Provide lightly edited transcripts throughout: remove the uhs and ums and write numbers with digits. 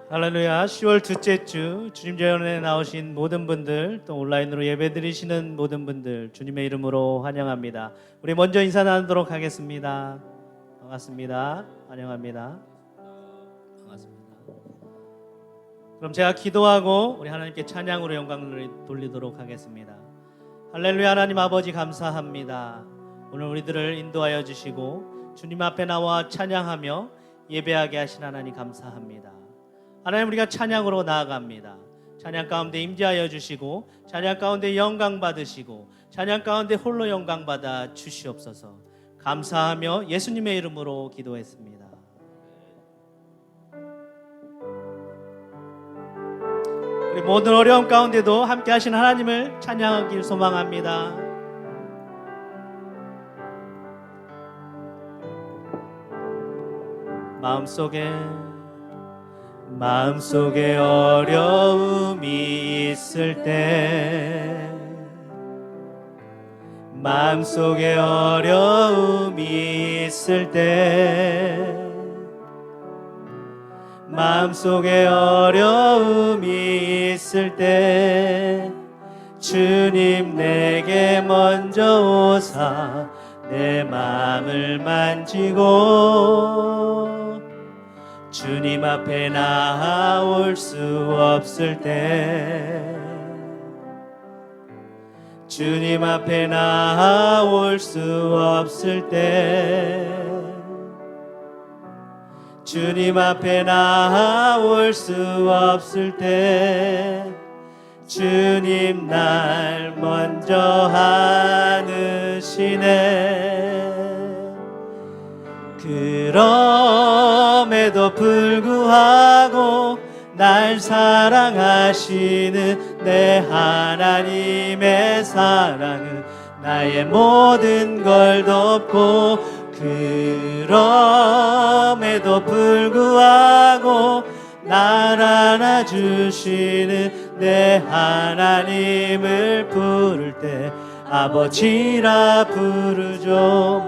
할렐루야. 10월 둘째 주 주님 재현에 나오신 모든 분들, 또 온라인으로 예배드리시는 모든 분들 주님의 이름으로 환영합니다. 우리 먼저 인사 나누도록 하겠습니다. 반갑습니다. 환영합니다. 반갑습니다. 그럼 제가 기도하고 우리 하나님께 찬양으로 영광을 돌리도록 하겠습니다. 할렐루야. 하나님 아버지 감사합니다. 오늘 우리들을 인도하여 주시고 주님 앞에 나와 찬양하며 예배하게 하신 하나님 감사합니다. 하나님, 우리가 찬양으로 나아갑니다. 찬양 가운데 임재하여 주시고 찬양 가운데 영광 받으시고 찬양 가운데 홀로 영광 받아 주시옵소서. 감사하며 예수님의 이름으로 기도했습니다. 우리 모든 어려움 가운데도 함께 하신 하나님을 찬양하길 소망합니다. 마음속에 어려움이 있을 때, 마음속에 어려움이 있을 때, 마음속에 어려움이 있을 때, 주님 내게 먼저 오사 내 마음을 만지고 주님 앞에 나아올 수 없을 때, 주님 앞에 나아올 수 없을 때, 주님 앞에 나아올 수 없을 때, 주님 날 먼저 안으시네. 그럼에도 불구하고 날 사랑하시는 내 하나님의 사랑은 나의 모든 걸 덮고, 그럼에도 불구하고 날 안아주시는 내 하나님을 부를 때 아버지라 부르죠.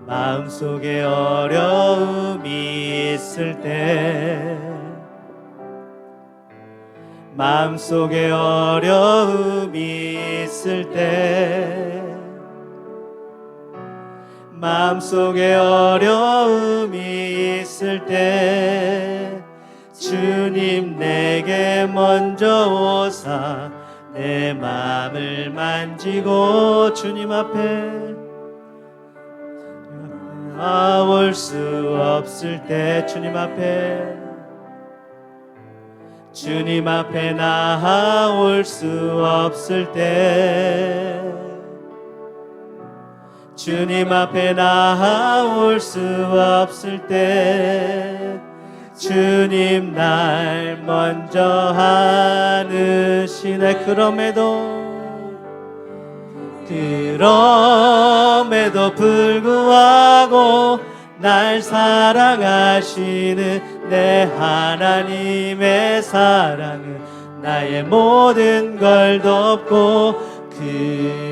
마음속에 어려움이 있을 때, 마음속에 어려움이 있을 때, 마음속에 어려움이 있을 때, 주님 내게 먼저 오사 내 마음을 만지고 주님 앞에 나올 수 없을 때, 주님 앞에 나올 수 없을 때, 주님 앞에 나올 수 없을 때, 주님 날 먼저 안으시네. 그럼에도 불구하고 날 사랑하시는 내 하나님의 사랑은 나의 모든 걸 덮고,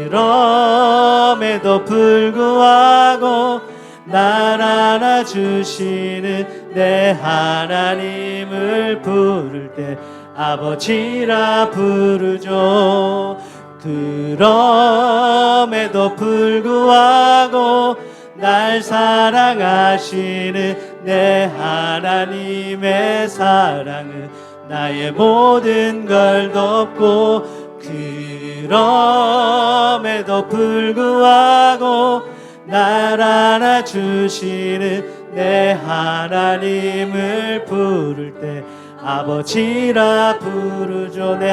그럼에도 불구하고 날 안아주시는 내 하나님을 부를 때 아버지라 부르죠. 그럼에도 불구하고 날 사랑하시는 내 하나님의 사랑은 나의 모든 걸 덮고, 그럼에도 불구하고 날 안아주시는 내 하나님을 부를 때 아버지라 부르죠. 내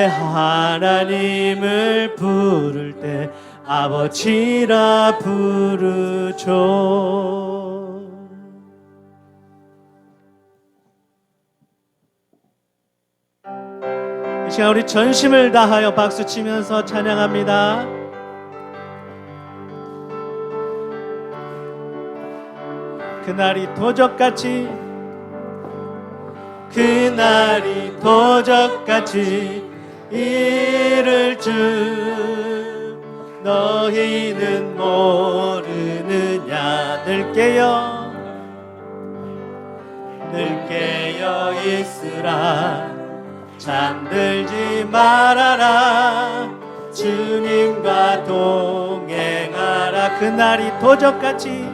하나님을 부를 때 아버지라 부르죠. 이 시간 우리 전심을 다하여 박수치면서 찬양합니다. 그날이 도적같이 이를 줄 너희는 모르느냐. 들게요. 깨어 있으라. 잠들지 말아라. 주님과 동행하라. 그날이 도적같이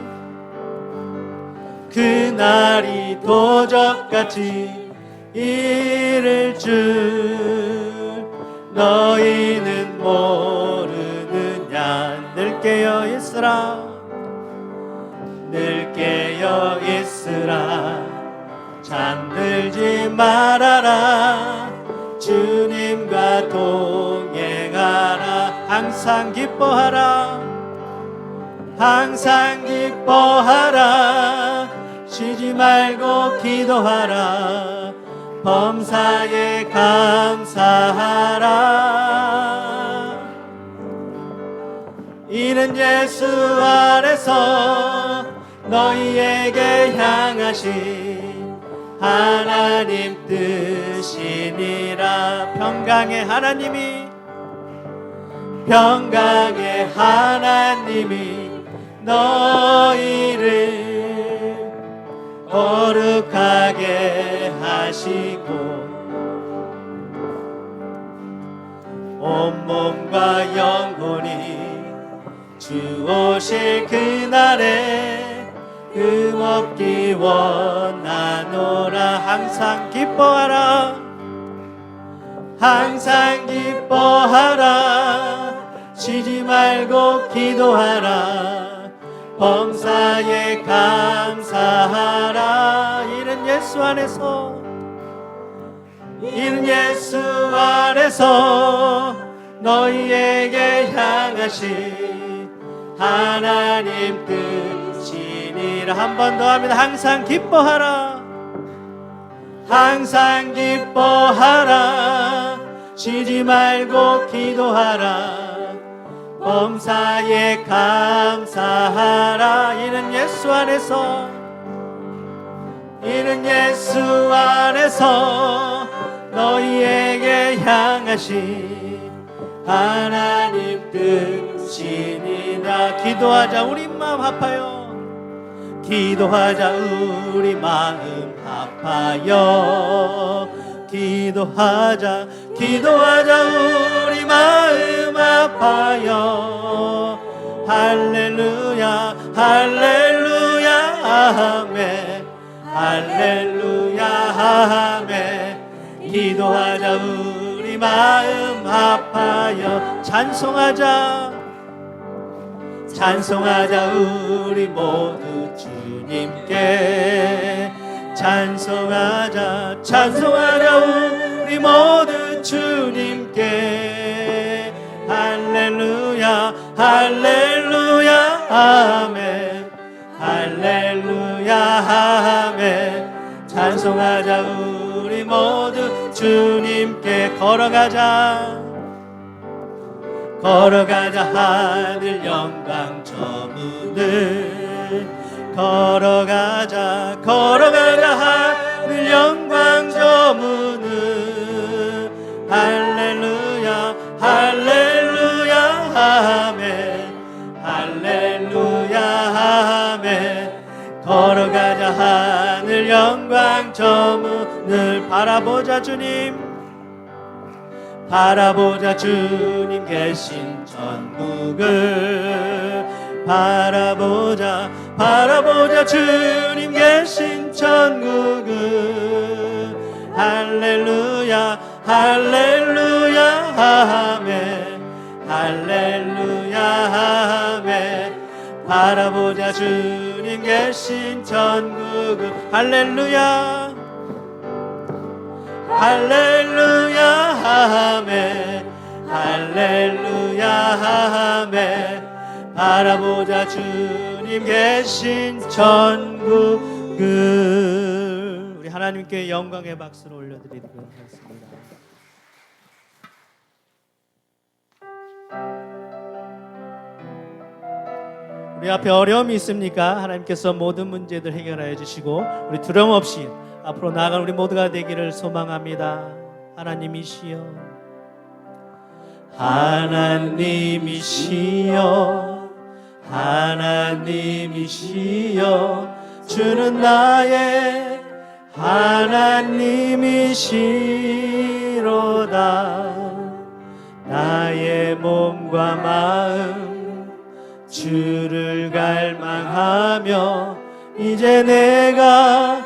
이를 줄 너희는 모르느냐. 늘 깨어 있으라. 잠들지 말아라. 주님과 동행하라. 항상 기뻐하라. 쉬지 말고 기도하라. 범사에 감사하라. 이는 예수 안에서 너희에게 향하신 하나님 뜻이니라. 평강의 하나님이 너희를 거룩하게 하시고 온몸과 영혼이 주 오실 그날에 흠없기 원하노라. 항상 기뻐하라. 쉬지 말고 기도하라. 범사에 감사하라. 이는 예수 안에서 너희에게 향하신 하나님 뜻이니라. 한 번 더 합니다. 항상 기뻐하라. 쉬지 말고 기도하라. 범사에 감사하라. 이는 예수 안에서 너희에게 향하신 하나님 뜻이니라. 기도하자. 우리 마음 아파요. 기도하자. 우리 마음 아파요. 기도하자. 우리 마음 아파요. 할렐루야. 아멘. 아멘. 기도하자. 우리 마음 아파요. 찬송하자. 우리 모두 주님께. 찬송하자. 우리 모두 주님께. 할렐루야. 아멘. 아멘. 찬송하자. 우리 모두 주님께. 걸어가자. 하늘 영광 저 문을. 걸어가자. 하늘 영광 저 문을. 할렐루야. 아멘. 아멘. 걸어가자. 하늘 영광 저 문을. 바라보자 주님 계신 천국을. 바라보자 주님 계신 천국을. 할렐루야. 아멘. 아멘. 바라보자 주님 계신 천국을. 할렐루야. 아멘. 아멘. 바라보자 주님 계신 천국을. 우리 하나님께 영광의 박수를 올려드리도록 하겠습니다. 우리 앞에 어려움이 있습니까? 하나님께서 모든 문제들 해결하여 주시고 우리 두려움 없이 앞으로 나아갈 우리 모두가 되기를 소망합니다. 하나님이시여 주는 나의 하나님이시로다. 나의 몸과 마음 주를 갈망하며 이제 내가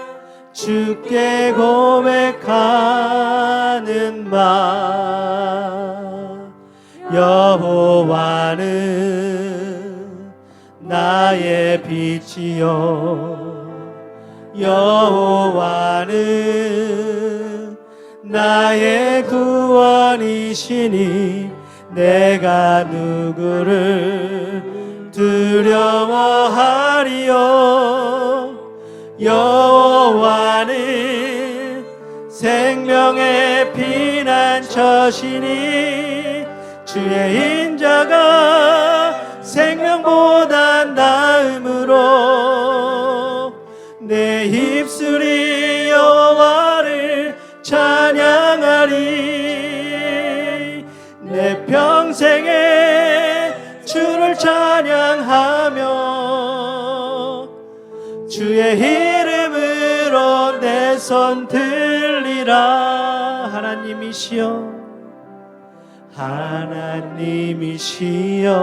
주께 고백하는 바. 여호와는 나의 빛이요 여호와는 나의 구원이시니 내가 누구를 두려워하리요. 여호와는 생명의 피난처시니 주의 인자가 생명보다 나음으로 내 입술이 여호와를 찬양하리. 내 평생에 주를 찬양하며 주의 이름으로 내 손 들리라. 하나님이시여 하나님이시여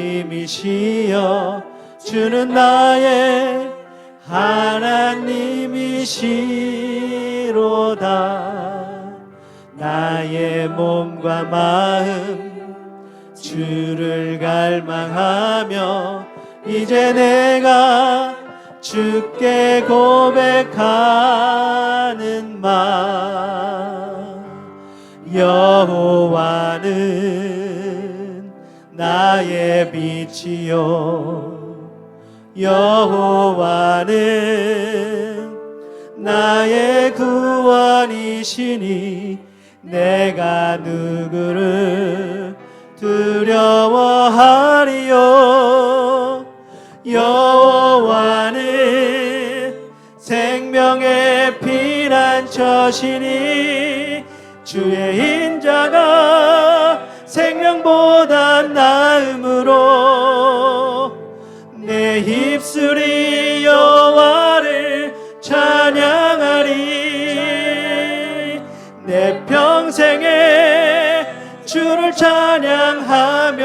하나님이시여 주는 나의 하나님이시로다. 나의 몸과 마음 주를 갈망하며 이제 내가 주께 고백하는 마. 여호와는 나의 빛이요 여호와는 나의 구원이시니 내가 누구를 두려워하리요. 여호와는 생명의 피난처시니 주의 인자가 생명보다 나음으로 내 입술이 여호와를 찬양하리. 내 평생에 주를 찬양하며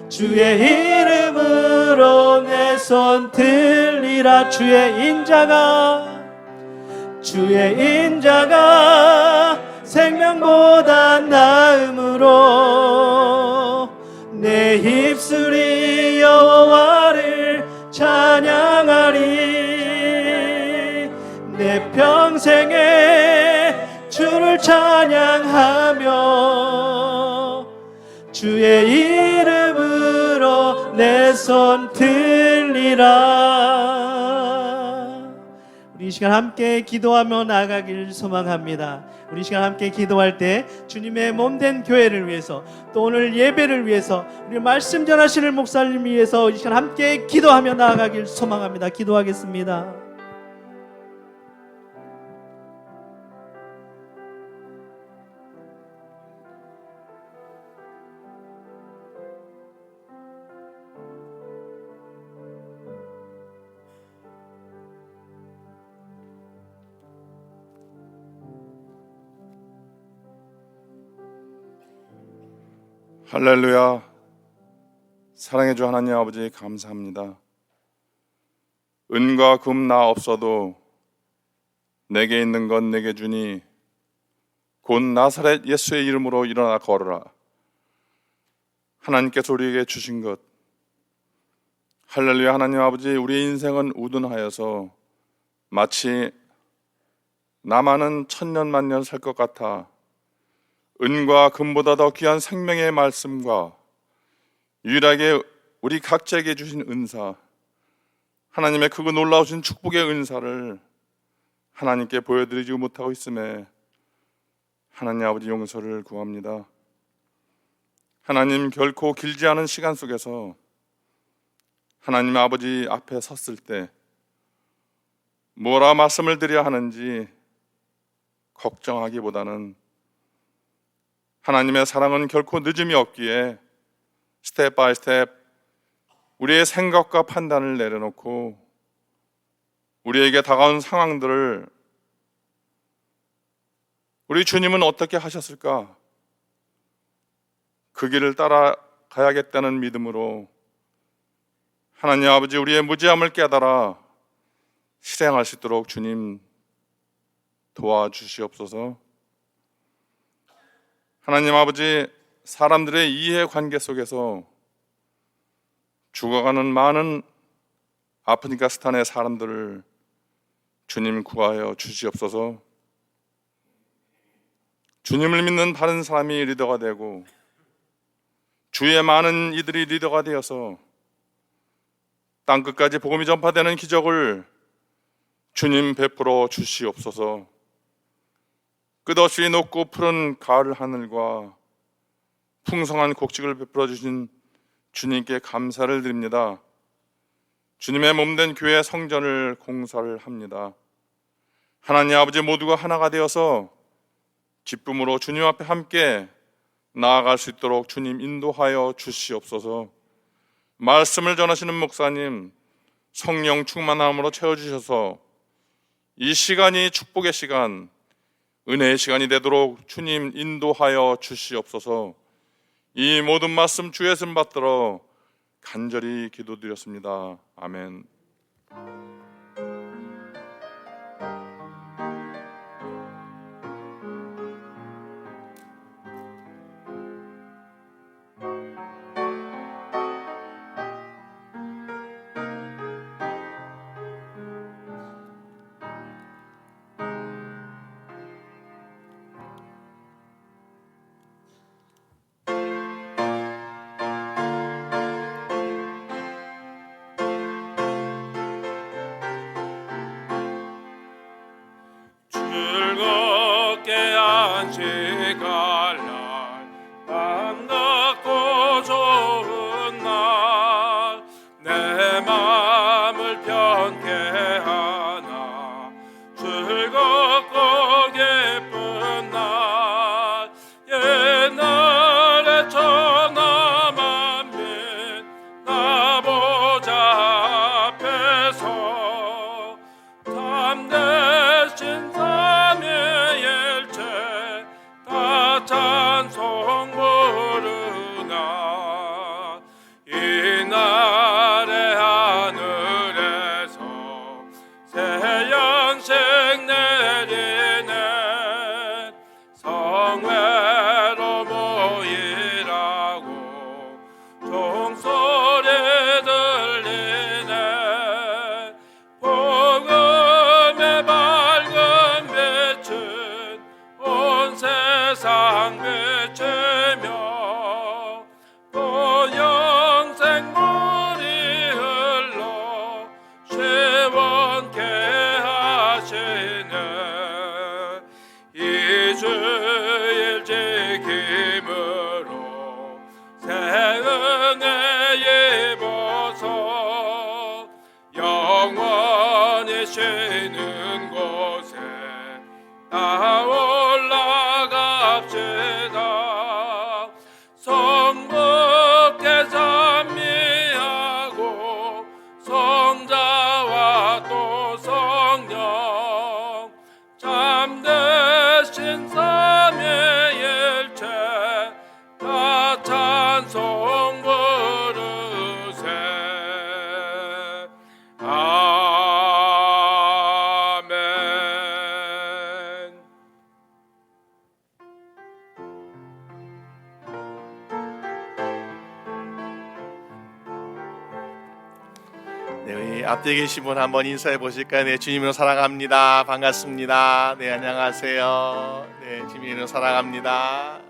주의 이름으로 내 손 들리라. 주의 인자가 생명보다 나음으로 내 입술이 여호와를 찬양하리. 내 평생에 주를 찬양하며 주의 이름으로 내 손 들리라. 우리 이 시간 함께 기도하며 나아가길 소망합니다. 우리 이 시간 함께 기도할 때 주님의 몸된 교회를 위해서 또 오늘 예배를 위해서 우리 말씀 전하시는 목사님 위해서 이 시간 함께 기도하며 나아가길 소망합니다. 기도하겠습니다. 할렐루야. 사랑의 주 하나님 아버지 감사합니다. 은과 금 나 없어도 내게 있는 건 내게 주니 곧 나사렛 예수의 이름으로 일어나 걸어라. 하나님께서 우리에게 주신 것, 할렐루야. 하나님 아버지, 우리의 인생은 우둔하여서 마치 나만은 천년 만년 살 것 같아 은과 금보다 더 귀한 생명의 말씀과 유일하게 우리 각자에게 주신 은사, 하나님의 크고 놀라우신 축복의 은사를 하나님께 보여드리지 못하고 있음에 하나님 아버지 용서를 구합니다. 하나님, 결코 길지 않은 시간 속에서 하나님 아버지 앞에 섰을 때 뭐라 말씀을 드려야 하는지 걱정하기보다는 하나님의 사랑은 결코 늦음이 없기에 스텝 바이 스텝 우리의 생각과 판단을 내려놓고 우리에게 다가온 상황들을 우리 주님은 어떻게 하셨을까? 그 길을 따라가야겠다는 믿음으로 하나님 아버지 우리의 무지함을 깨달아 실행할 수 있도록 주님 도와주시옵소서. 하나님 아버지, 사람들의 이해관계 속에서 죽어가는 많은 아프니카스탄의 사람들을 주님 구하여 주시옵소서. 주님을 믿는 다른 사람이 리더가 되고 주위의 많은 이들이 리더가 되어서 땅끝까지 복음이 전파되는 기적을 주님 베풀어 주시옵소서. 끝없이 높고 푸른 가을 하늘과 풍성한 곡식을 베풀어 주신 주님께 감사를 드립니다. 주님의 몸된 교회 성전을 공사를 합니다. 하나님 아버지, 모두가 하나가 되어서 기쁨으로 주님 앞에 함께 나아갈 수 있도록 주님 인도하여 주시옵소서. 말씀을 전하시는 목사님 성령 충만함으로 채워주셔서 이 시간이 축복의 시간, 은혜의 시간이 되도록 주님 인도하여 주시옵소서. 이 모든 말씀 주의 씀 받들어 간절히 기도드렸습니다. 아멘. 즐겁게 안식할 날, 반갑고 좋은 날, 내 마음을 편케 하나 즐겁고 기쁜 날, 옛날에 천하 만민 나보자 앞에서 참되신 삼위일체 다 찬송 부르나, 이날의 하늘에서 새 연식 내리네, 성회로 모이라고 종소리 들리네, 복음의 밝은 빛은 온 세상 비치며 또 영생물이 흘러 시원케 하시네. 이 주일 지킴으로 새 은혜 입어서 영원히 쉬는 곳에 다 올라갑시다. 성부께 찬미하고 성자와 또 성령 참되신 삼위일체 다 찬송 부르세. 아멘. 네, 우리 앞뒤에 계신 분 한번 인사해 보실까요? 네, 주님으로 사랑합니다. 반갑습니다. 네, 안녕하세요. 네, 주님으로 사랑합니다.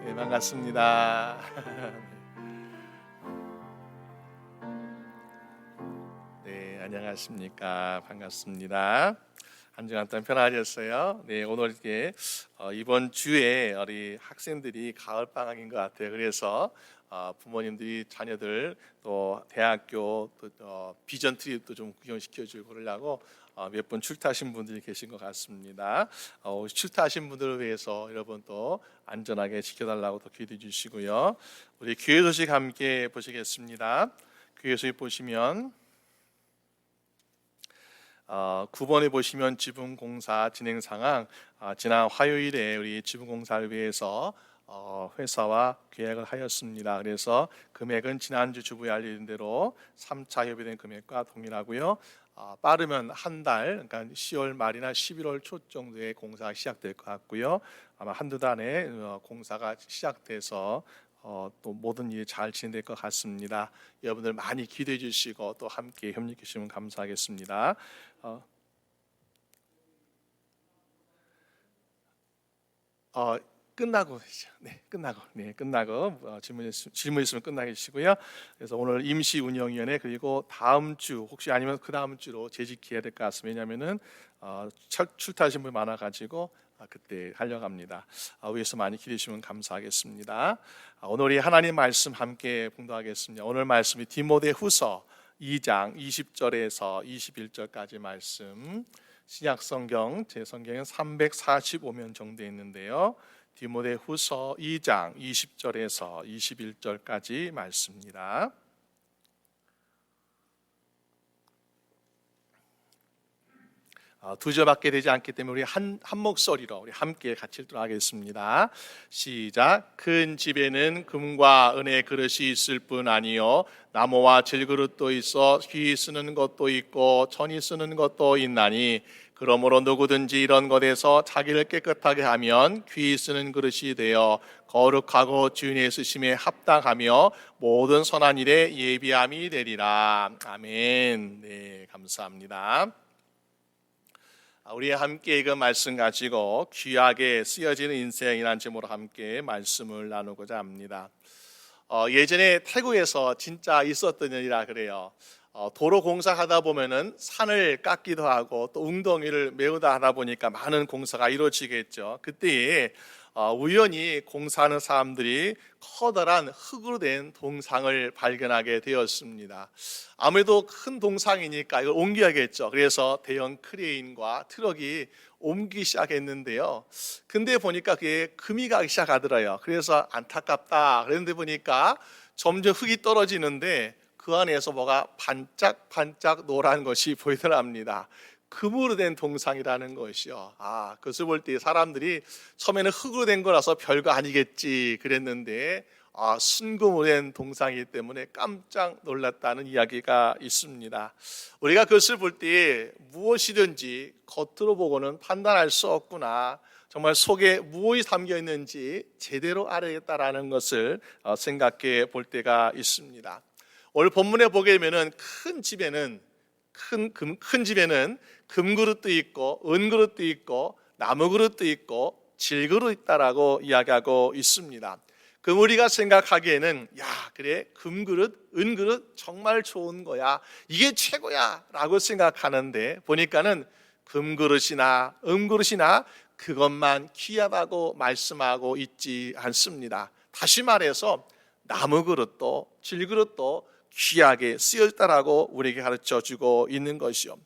네, 반갑습니다. 네, 안녕하십니까? 반갑습니다. 한 주간 동안 편안하셨어요? 네, 오늘 이렇게 이번 주에 우리 학생들이 가을 방학인 것 같아요. 그래서 부모님들이 자녀들 또 대학교 또 비전 트립도 좀 구경시켜주고 그러려고 몇 분 출타하신 분들이 계신 것 같습니다. 출타하신 분들을 위해서 여러분 또 안전하게 지켜달라고 또 기도해 주시고요. 우리 교회 소식 함께 보시겠습니다. 교회 소식 보시면 9번에 보시면 지붕공사 진행 상황, 지난 화요일에 우리 지붕공사를 위해서 회사와 계약을 하였습니다. 그래서 금액은 지난주 주부에 알려진 대로 3차 협의된 금액과 동일하고요. 빠르면 한 달, 그러니까 10월 말이나 11월 초 정도에 공사가 시작될 것 같고요. 아마 한두 달에 공사가 시작돼서 또 모든 일이 잘 진행될 것 같습니다. 여러분들 많이 기대해 주시고 또 함께 협력해 주시면 감사하겠습니다. 끝나고 질문 있으면 끝나게 해주시고요. 그래서 오늘 임시운영위원회 그리고 다음 주 혹시 아니면 그 다음 주로 재직해야 될 것 같습니다. 왜냐하면은 출타하신 분이 많아가지고 그때 하려고 합니다. 위에서 많이 기대해 주시면 감사하겠습니다. 오늘 우리 하나님 말씀 함께 봉독하겠습니다. 오늘 말씀이 디모데후서 2장 20절에서 21절까지 말씀. 신약성경 제 성경은 345면 정도 있는데요. 디모데후서 2장 20절에서 21절까지 말씀입니다. 두 절밖에 되지 않기 때문에 우리 한 목소리로 우리 함께 같이 읽도록 하겠습니다. 시작. 큰 집에는 금과 은의 그릇이 있을 뿐 아니요 나무와 질그릇도 있어 귀 쓰는 것도 있고 천이 쓰는 것도 있나니 그러므로 누구든지 이런 것에서 자기를 깨끗하게 하면 귀 쓰는 그릇이 되어 거룩하고 주인의 쓰심에 합당하며 모든 선한 일에 예비함이 되리라. 아멘. 네, 감사합니다. 우리 함께 읽은 말씀 가지고 귀하게 쓰여지는 인생이라는 제목으로 함께 말씀을 나누고자 합니다. 예전에 태국에서 진짜 있었던 일이라 그래요. 도로 공사하다 보면은 산을 깎기도 하고 또 웅덩이를 메우다 하다 보니까 많은 공사가 이루어지겠죠. 그때 우연히 공사하는 사람들이 커다란 흙으로 된 동상을 발견하게 되었습니다. 아무래도 큰 동상이니까 이걸 옮겨야겠죠. 그래서 대형 크레인과 트럭이 옮기기 시작했는데요. 근데 보니까 그게 금이 가기 시작하더라고요. 그래서 안타깝다 그랬는데 보니까 점점 흙이 떨어지는데 그 안에서 뭐가 반짝반짝 노란 것이 보이더랍니다. 금으로 된 동상이라는 것이요. 그것을 볼 때 사람들이 처음에는 흙으로 된 거라서 별거 아니겠지 그랬는데 순금으로 된 동상이기 때문에 깜짝 놀랐다는 이야기가 있습니다. 우리가 그것을 볼 때 무엇이든지 겉으로 보고는 판단할 수 없구나. 정말 속에 무엇이 담겨 있는지 제대로 알아야겠다라는 것을 생각해 볼 때가 있습니다. 오늘 본문에 보게 되면은 큰 집에는 금그릇도 있고 은그릇도 있고 나무그릇도 있고 질그릇도 있다라고 이야기하고 있습니다. 그럼 우리가 생각하기에는 그래 금그릇 은그릇 정말 좋은 거야 이게 최고야 라고 생각하는데 보니까는 금그릇이나 은그릇이나 그것만 귀하다고 말씀하고 있지 않습니다. 다시 말해서 나무그릇도 질그릇도 귀하게 쓰여졌다라고 우리에게 가르쳐주고 있는 것이요.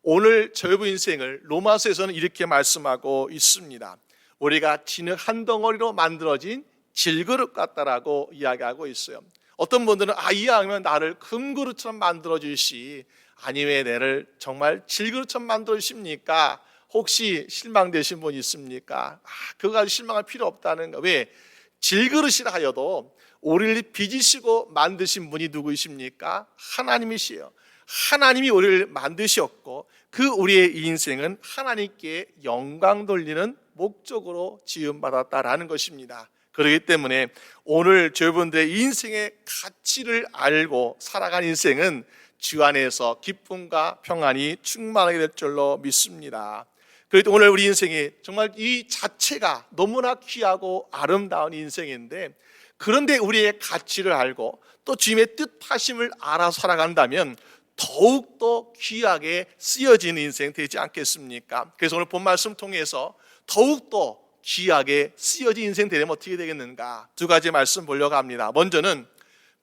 오늘 저희의 인생을 로마서에서는 이렇게 말씀하고 있습니다. 우리가 진흙 한 덩어리로 만들어진 질그릇 같다라고 이야기하고 있어요. 어떤 분들은 이왕이면 나를 금그릇처럼 만들어 주시 아니 왜 나를 정말 질그릇처럼 만들어 주십니까? 혹시 실망되신 분 있습니까? 그거 가지고 실망할 필요 없다는 거. 왜? 질그릇이라 하여도 우리를 빚으시고 만드신 분이 누구이십니까? 하나님이시에요. 하나님이 우리를 만드셨고 그 우리의 인생은 하나님께 영광 돌리는 목적으로 지음받았다라는 것입니다. 그렇기 때문에 오늘 저분들의 인생의 가치를 알고 살아간 인생은 주 안에서 기쁨과 평안이 충만하게 될 줄로 믿습니다. 그래도 오늘 우리 인생이 정말 이 자체가 너무나 귀하고 아름다운 인생인데 그런데 우리의 가치를 알고 또 주님의 뜻하심을 알아 살아간다면 더욱더 귀하게 쓰여지는 인생 되지 않겠습니까? 그래서 오늘 본 말씀 통해서 더욱더 귀하게 쓰여진 인생 되려면 어떻게 되겠는가? 두 가지 말씀 보려고 합니다. 먼저는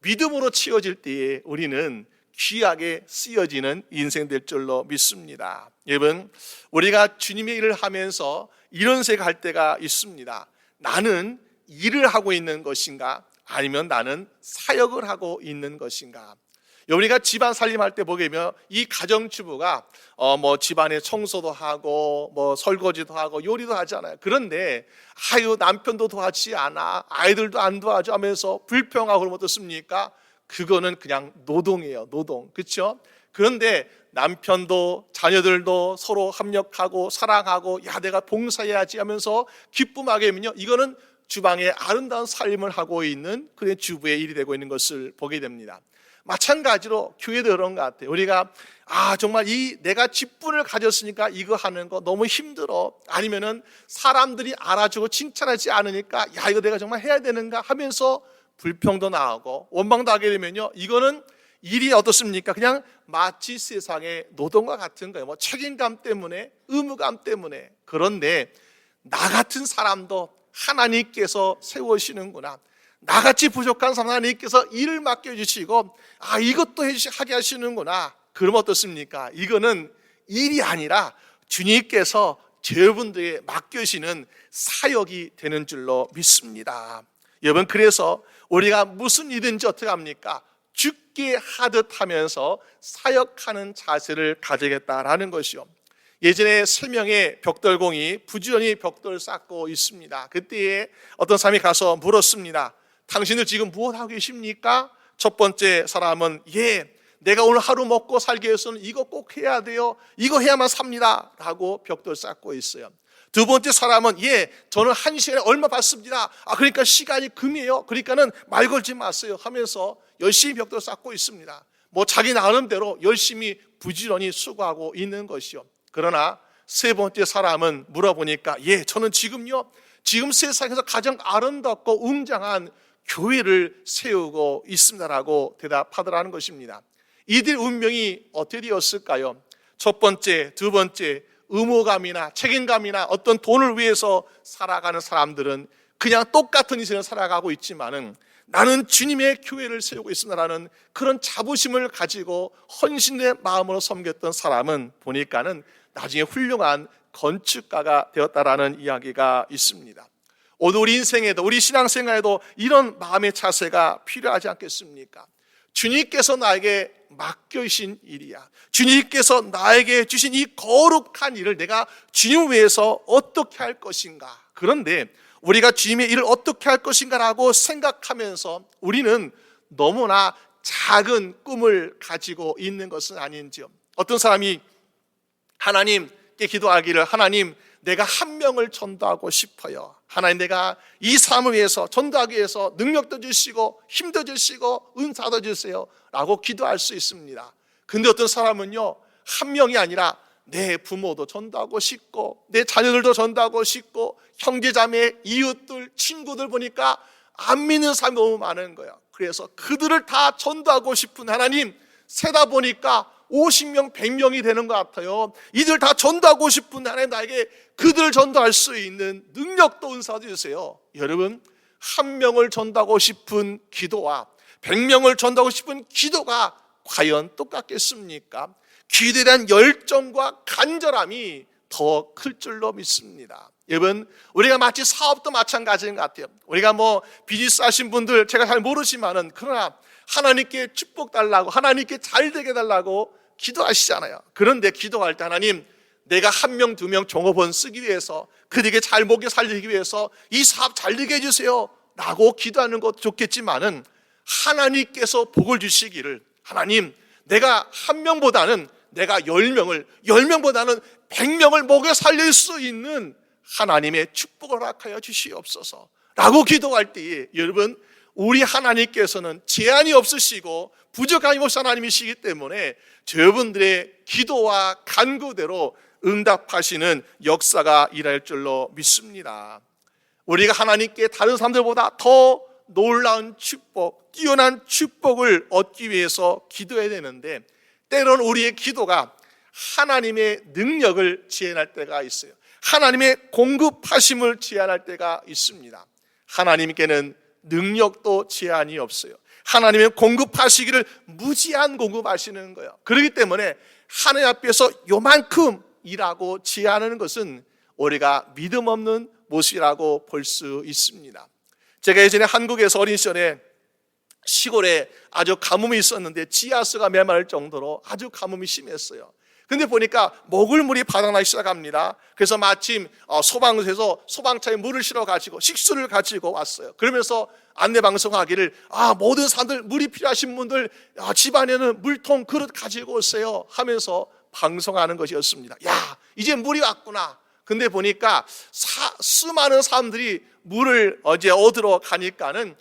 믿음으로 채워질 때에 우리는 귀하게 쓰여지는 인생 될 줄로 믿습니다. 여러분, 우리가 주님의 일을 하면서 이런 생각할 때가 있습니다. 나는 일을 하고 있는 것인가? 아니면 나는 사역을 하고 있는 것인가? 우리가 집안 살림할 때 보게 되면 이 가정주부가 뭐 집안에 청소도 하고 뭐 설거지도 하고 요리도 하잖아요. 그런데 아유 남편도 도와주지 않아, 아이들도 안 도와줘 하면서 불평하고 그러면 어떻습니까? 그거는 그냥 노동이에요. 노동. 그렇죠? 그런데 남편도 자녀들도 서로 협력하고 사랑하고 야 내가 봉사해야지 하면서 기쁨하게 하면요, 이거는 주방에 아름다운 삶을 하고 있는 그런 주부의 일이 되고 있는 것을 보게 됩니다. 마찬가지로 교회도 그런 것 같아요. 우리가 정말 내가 직분을 가졌으니까 이거 하는 거 너무 힘들어, 아니면은 사람들이 알아주고 칭찬하지 않으니까 야 이거 내가 정말 해야 되는가 하면서 불평도 나오고 원망도 하게 되면요, 이거는 일이 어떻습니까? 그냥 마치 세상의 노동과 같은 거예요. 뭐 책임감 때문에, 의무감 때문에. 그런데 나 같은 사람도 하나님께서 세우시는구나, 나같이 부족한 사람 하나님께서 일을 맡겨주시고 이것도 하게 하시는구나. 그럼 어떻습니까? 이거는 일이 아니라 주님께서 여러분들에게 맡겨주시는 사역이 되는 줄로 믿습니다. 여러분, 그래서 우리가 무슨 일든지 어떻게 합니까? 죽게 하듯 하면서 사역하는 자세를 가지겠다라는 것이요. 예전에 3명의 벽돌공이 부지런히 벽돌 쌓고 있습니다. 그때에 어떤 사람이 가서 물었습니다. 당신들 지금 무엇하고 계십니까? 첫 번째 사람은 내가 오늘 하루 먹고 살기 위해서는 이거 꼭 해야 돼요, 이거 해야만 삽니다 라고 벽돌 쌓고 있어요. 두 번째 사람은 저는 1시간에 얼마 받습니다. 그러니까 시간이 금이에요, 그러니까는 말 걸지 마세요 하면서 열심히 벽돌 쌓고 있습니다. 뭐 자기 나름대로 열심히 부지런히 수고하고 있는 것이요. 그러나 세 번째 사람은 물어보니까 저는 지금 세상에서 가장 아름답고 웅장한 교회를 세우고 있습니다라고 대답하더라는 것입니다. 이들 운명이 어떻게 되었을까요? 첫 번째, 두 번째, 의무감이나 책임감이나 어떤 돈을 위해서 살아가는 사람들은 그냥 똑같은 인생을 살아가고 있지만은 나는 주님의 교회를 세우고 있습니다라는 그런 자부심을 가지고 헌신의 마음으로 섬겼던 사람은 보니까는 나중에 훌륭한 건축가가 되었다라는 이야기가 있습니다. 오늘 우리 인생에도, 우리 신앙생활에도 이런 마음의 자세가 필요하지 않겠습니까? 주님께서 나에게 맡겨주신 일이야, 주님께서 나에게 주신 이 거룩한 일을 내가 주님 위해서 어떻게 할 것인가. 그런데 우리가 주님의 일을 어떻게 할 것인가라고 생각하면서 우리는 너무나 작은 꿈을 가지고 있는 것은 아닌지요. 어떤 사람이 하나님께 기도하기를, 하나님 내가 1명을 전도하고 싶어요, 하나님 내가 이 사람을 위해서 전도하기 위해서 능력도 주시고 힘도 주시고 은사도 주세요 라고 기도할 수 있습니다. 근데 어떤 사람은요, 1명이 아니라 내 부모도 전도하고 싶고 내 자녀들도 전도하고 싶고 형제자매, 이웃들, 친구들 보니까 안 믿는 사람이 너무 많은 거예요. 그래서 그들을 다 전도하고 싶은 하나님, 세다 보니까 50명, 100명이 되는 것 같아요. 이들 다 전도하고 싶은 하나님, 나에게 그들을 전도할 수 있는 능력도 은사도 주세요. 여러분, 1명을 전도하고 싶은 기도와 100명을 전도하고 싶은 기도가 과연 똑같겠습니까? 기도에 대한 열정과 간절함이 더 클 줄로 믿습니다. 여러분, 우리가 마치 사업도 마찬가지인 것 같아요. 우리가 뭐 비즈니스 하신 분들 제가 잘 모르지만은, 그러나 하나님께 축복 달라고, 하나님께 잘 되게 달라고 기도하시잖아요. 그런데 기도할 때 하나님, 내가 1명, 2명 종업원 쓰기 위해서, 그들에게 잘 먹여 살리기 위해서 이 사업 잘 되게 해주세요 라고 기도하는 것도 좋겠지만은, 하나님께서 복을 주시기를, 하나님 내가 1명보다는 내가 10명보다는 100명을 먹여 살릴 수 있는 하나님의 축복을 허락하여 주시옵소서 라고 기도할 때에, 여러분, 우리 하나님께서는 제한이 없으시고 부족함이 없으신 하나님이시기 때문에 여러분들의 기도와 간구대로 응답하시는 역사가 일할 줄로 믿습니다. 우리가 하나님께 다른 사람들보다 더 놀라운 축복, 뛰어난 축복을 얻기 위해서 기도해야 되는데, 때로는 우리의 기도가 하나님의 능력을 제한할 때가 있어요. 하나님의 공급하심을 제한할 때가 있습니다. 하나님께는 능력도 제한이 없어요. 하나님의 공급하시기를 무제한 공급하시는 거예요. 그렇기 때문에 하나님 앞에서 요만큼이라고 제한하는 것은 우리가 믿음 없는 모습이라고 볼 수 있습니다. 제가 예전에 한국에서 어린 시절에 시골에 아주 가뭄이 있었는데 지하수가 메마를 정도로 아주 가뭄이 심했어요. 근데 보니까 먹을 물이 바닥나기 시작합니다. 그래서 마침 소방서에서 소방차에 물을 실어가지고 식수를 가지고 왔어요. 그러면서 안내방송하기를 모든 사람들 물이 필요하신 분들 집안에는 물통 그릇 가지고 오세요 하면서 방송하는 것이었습니다. 야, 이제 물이 왔구나. 근데 보니까 수많은 사람들이 물을 어제 얻으러 가니까는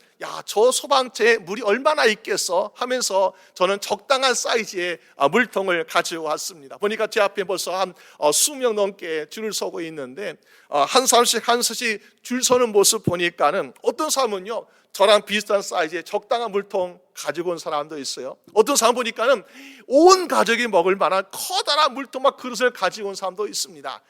저 소방차에 물이 얼마나 있겠어 하면서 저는 적당한 사이즈의 물통을 가지고 왔습니다. 보니까 제 앞에 벌써 한 수명 넘게 줄을 서고 있는데 한 사람씩 줄 서는 모습 보니까는 어떤 사람은요 저랑 비슷한 사이즈의 적당한 물통 가지고 온 사람도 있어요. 어떤 사람 보니까는 온 가족이 먹을 만한 커다란 물통과 그릇을 가지고 온 사람도 있습니다.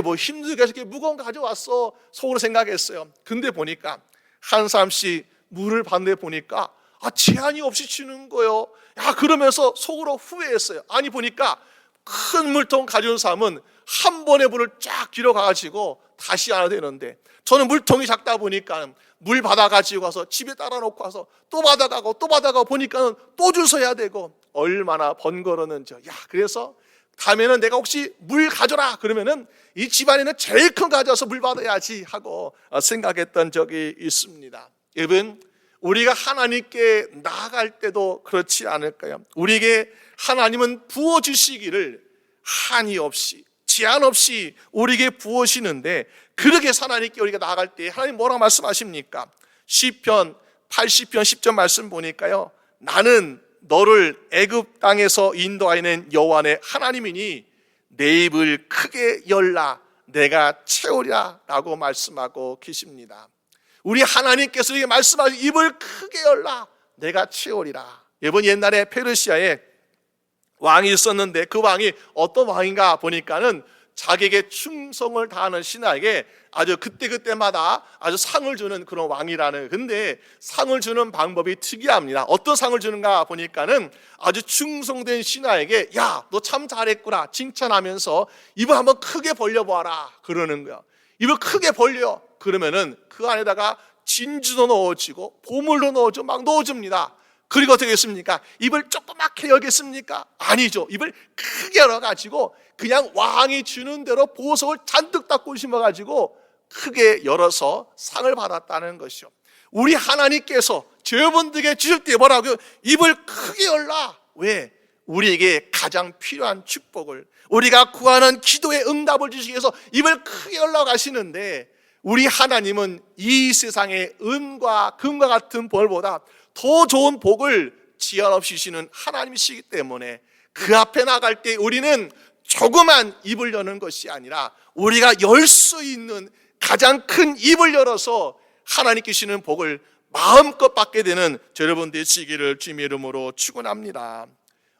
뭐 힘들게 이렇게 무거운 거 가져왔어 속으로 생각했어요. 근데 보니까 한 사람씩 물을 받는데 보니까 제한이 없이 주는 거예요. 그러면서 속으로 후회했어요. 아니 보니까 큰 물통 가져온 사람은 한 번에 물을 쫙 길어가지고 다시 안 되는데 저는 물통이 작다 보니까 물 받아가지고 가서 집에 따라 놓고 와서 또 받아가고 또 받아가고 보니까 또 줄 서야 되고 얼마나 번거로운지. 그래서 다음에는 내가 혹시 물 가져라 그러면은 이 집안에는 제일 큰 거 가져와서 물 받아야지 하고 생각했던 적이 있습니다. 여러분, 우리가 하나님께 나아갈 때도 그렇지 않을까요? 우리에게 하나님은 부어주시기를 한이 없이 제한 없이 우리에게 부어주시는데 그렇게 하나님께 우리가 나아갈 때 하나님 뭐라고 말씀하십니까? 시편 80편 10절 말씀 보니까요, 나는 너를 애굽 땅에서 인도하는 여호와의 하나님이니 내 입을 크게 열라 내가 채우리라 라고 말씀하고 계십니다. 우리 하나님께서 이렇게 말씀하신 입을 크게 열라 내가 채우리라. 여러분, 옛날에 페르시아에 왕이 있었는데 그 왕이 어떤 왕인가 보니까는 자기에게 충성을 다하는 신하에게 아주 그때마다 아주 상을 주는 그런 왕이라는. 근데 상을 주는 방법이 특이합니다. 어떤 상을 주는가 보니까는 아주 충성된 신하에게 야, 너 참 잘했구나 칭찬하면서 입을 한번 크게 벌려봐라 그러는 거야. 입을 크게 벌려. 그러면은 그 안에다가 진주도 넣어주고 보물도 넣어주고 막 넣어줍니다. 그리고 어떻게 했습니까? 입을 조그맣게 열겠습니까? 아니죠. 입을 크게 열어가지고 그냥 왕이 주는 대로 보석을 잔뜩 닦고 심어가지고 크게 열어서 상을 받았다는 것이죠. 우리 하나님께서 여러분들에게 주실 때 뭐라고요? 입을 크게 열라. 왜? 우리에게 가장 필요한 축복을, 우리가 구하는 기도의 응답을 주시기 위해서 입을 크게 열라고 하시는데, 우리 하나님은 이 세상의 은과 금과 같은 벌보다 더 좋은 복을 지연 없이 주시는 하나님이시기 때문에 그 앞에 나갈 때 우리는 조그만 입을 여는 것이 아니라 우리가 열 수 있는 가장 큰 입을 열어서 하나님께 주시는 복을 마음껏 받게 되는 여러분 되시기를 주님의 이름으로 축원합니다.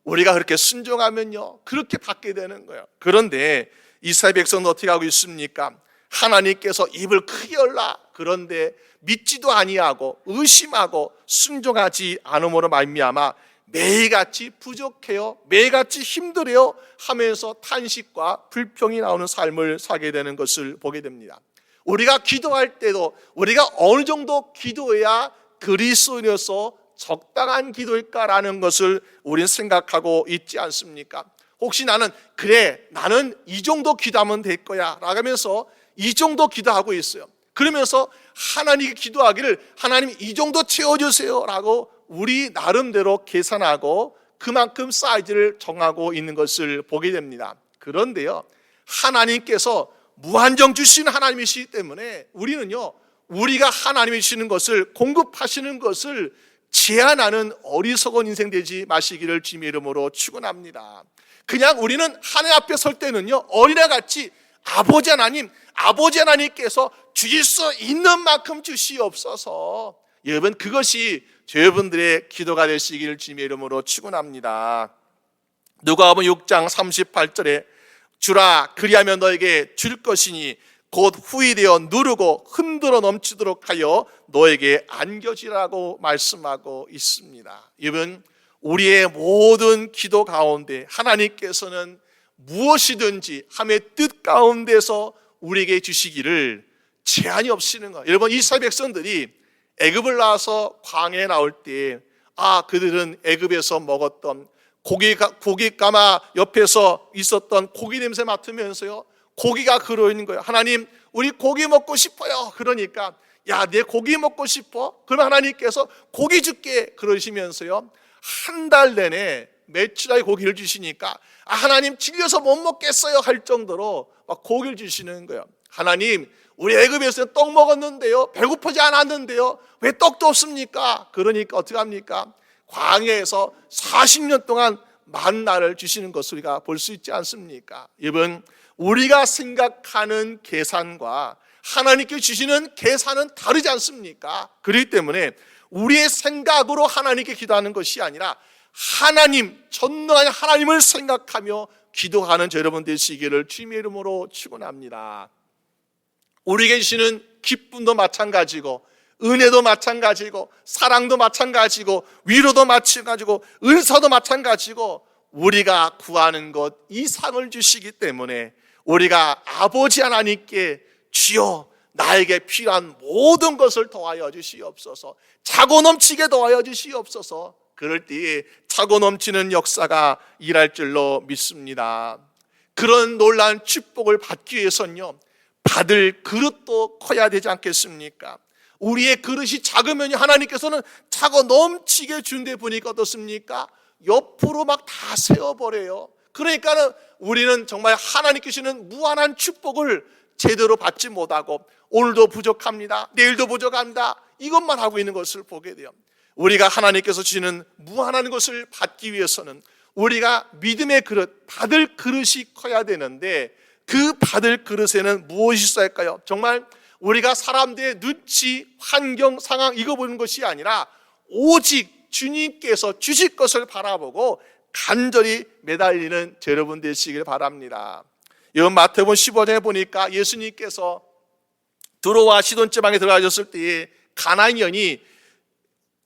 우리가 그렇게 순종하면요 그렇게 받게 되는 거예요. 그런데 이스라엘 백성은 어떻게 하고 있습니까? 하나님께서 입을 크게 열라. 그런데 믿지도 아니하고 의심하고 순종하지 않음으로 말미암아 매일같이 부족해요, 매일같이 힘들어요 하면서 탄식과 불평이 나오는 삶을 살게 되는 것을 보게 됩니다. 우리가 기도할 때도 우리가 어느 정도 기도해야 그리스도인으로서 적당한 기도일까라는 것을 우리는 생각하고 있지 않습니까? 혹시 나는 이 정도 기도하면 될 거야 라면서 이 정도 기도하고 있어요. 그러면서 하나님께 기도하기를 하나님 이 정도 채워주세요 라고 우리 나름대로 계산하고 그만큼 사이즈를 정하고 있는 것을 보게 됩니다. 그런데요, 하나님께서 무한정 주시는 하나님이시기 때문에 우리는요, 우리가 하나님이 주시는 것을 공급하시는 것을 제한하는 어리석은 인생 되지 마시기를 주님의 이름으로 축원합니다. 그냥 우리는 하나님 앞에 설 때는요, 어린애같이 아버지 하나님께서 주실 수 있는 만큼 주시옵소서. 여러분, 그것이 여러분들의 기도가 되시기를 주님의 이름으로 축원합니다. 누가복음 6장 38절에 주라 그리하면 너에게 줄 것이니 곧 후히 되어 누르고 흔들어 넘치도록 하여 너에게 안겨지라고 말씀하고 있습니다. 여러분, 우리의 모든 기도 가운데 하나님께서는 무엇이든지 함의 뜻 가운데서 우리에게 주시기를 제한이 없으시는 거예요. 여러분, 이스라엘 백성들이 애굽을 나와서 광야에 나올 때 그들은 애굽에서 먹었던 고기 가마 옆에서 있었던 고기 냄새 맡으면서요, 고기가 그러는 거예요. 하나님, 우리 고기 먹고 싶어요. 그러니까 내 고기 먹고 싶어? 그러면 하나님께서 고기 줄게 그러시면서요, 한 달 내내 매출하게 고기를 주시니까 하나님 질려서 못 먹겠어요 할 정도로 막 고기를 주시는 거예요. 하나님, 우리 애굽에서 떡 먹었는데요, 배고프지 않았는데요, 왜 떡도 없습니까? 그러니까 어떻게 합니까? 광야에서 40년 동안 만나를 주시는 것을 우리가 볼 수 있지 않습니까? 여러분, 우리가 생각하는 계산과 하나님께 주시는 계산은 다르지 않습니까? 그렇기 때문에 우리의 생각으로 하나님께 기도하는 것이 아니라 하나님, 전능하신 하나님을 생각하며 기도하는 저 여러분 되시기를 주님의 이름으로 축원합니다. 우리에게 주시는 기쁨도 마찬가지고, 은혜도 마찬가지고, 사랑도 마찬가지고, 위로도 마찬가지고, 은사도 마찬가지고, 우리가 구하는 것 이상을 주시기 때문에 우리가 아버지 하나님께 주여 나에게 필요한 모든 것을 더하여 주시옵소서, 차고 넘치게 더하여 주시옵소서, 그럴 때에 차고 넘치는 역사가 일할 줄로 믿습니다. 그런 놀라운 축복을 받기 위해서는요, 받을 그릇도 커야 되지 않겠습니까? 우리의 그릇이 작으면 하나님께서는 차고 넘치게 준대 보니까 어떻습니까? 옆으로 막 다 세워버려요. 그러니까 우리는 정말 하나님께 주시는 무한한 축복을 제대로 받지 못하고 오늘도 부족합니다, 내일도 부족합니다, 이것만 하고 있는 것을 보게 돼요. 우리가 하나님께서 주시는 무한한 것을 받기 위해서는 우리가 믿음의 그릇, 받을 그릇이 커야 되는데, 그 받을 그릇에는 무엇이 있어야 할까요? 정말 우리가 사람들의 눈치, 환경, 상황 이거 보는 것이 아니라 오직 주님께서 주실 것을 바라보고 간절히 매달리는 여러분 되시길 바랍니다. 이번 마태복음 15장에 보니까 예수님께서 두로와 시돈 지방에 들어가셨을 때에 가나안 여인이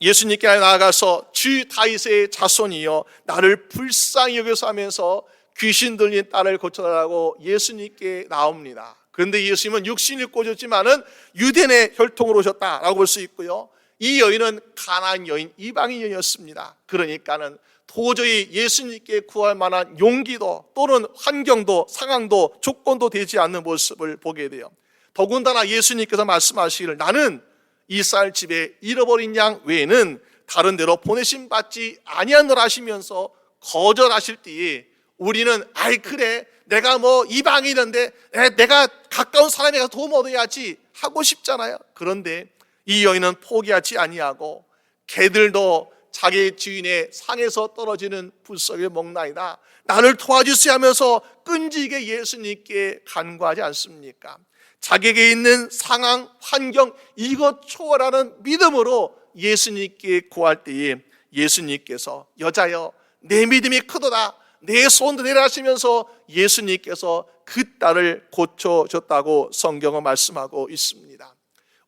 예수님께 나아가서 주 다윗의 자손이여 나를 불쌍히 여겨서 하면서 귀신 들린 딸을 고쳐달라고 예수님께 나옵니다. 그런데 예수님은 육신을 꼬셨지만은 유대인의 혈통으로 오셨다라고 볼 수 있고요, 이 여인은 가나안 여인, 이방인 여인이었습니다. 그러니까는 도저히 예수님께 구할 만한 용기도 또는 환경도 상황도 조건도 되지 않는 모습을 보게 돼요. 더군다나 예수님께서 말씀하시기를 나는 이스라엘 집에 잃어버린 양 외에는 다른 데로 보내심 받지 아니하노라 하시면서 거절하실 때에 우리는 그래 내가 이방인인데 내가 가까운 사람에 가서 도움 얻어야지 하고 싶잖아요. 그런데 이 여인은 포기하지 아니하고 개들도 자기 주인의 상에서 떨어지는 불석에 먹나이다 나를 도와주세요 하면서 끈질기게 예수님께 간구하지 않습니까? 자기에게 있는 상황, 환경 이것 초월하는 믿음으로 예수님께 구할 때에 예수님께서 여자여 내 믿음이 크도다 내 소원도 되라 하시면서 예수님께서 그 딸을 고쳐줬다고 성경은 말씀하고 있습니다.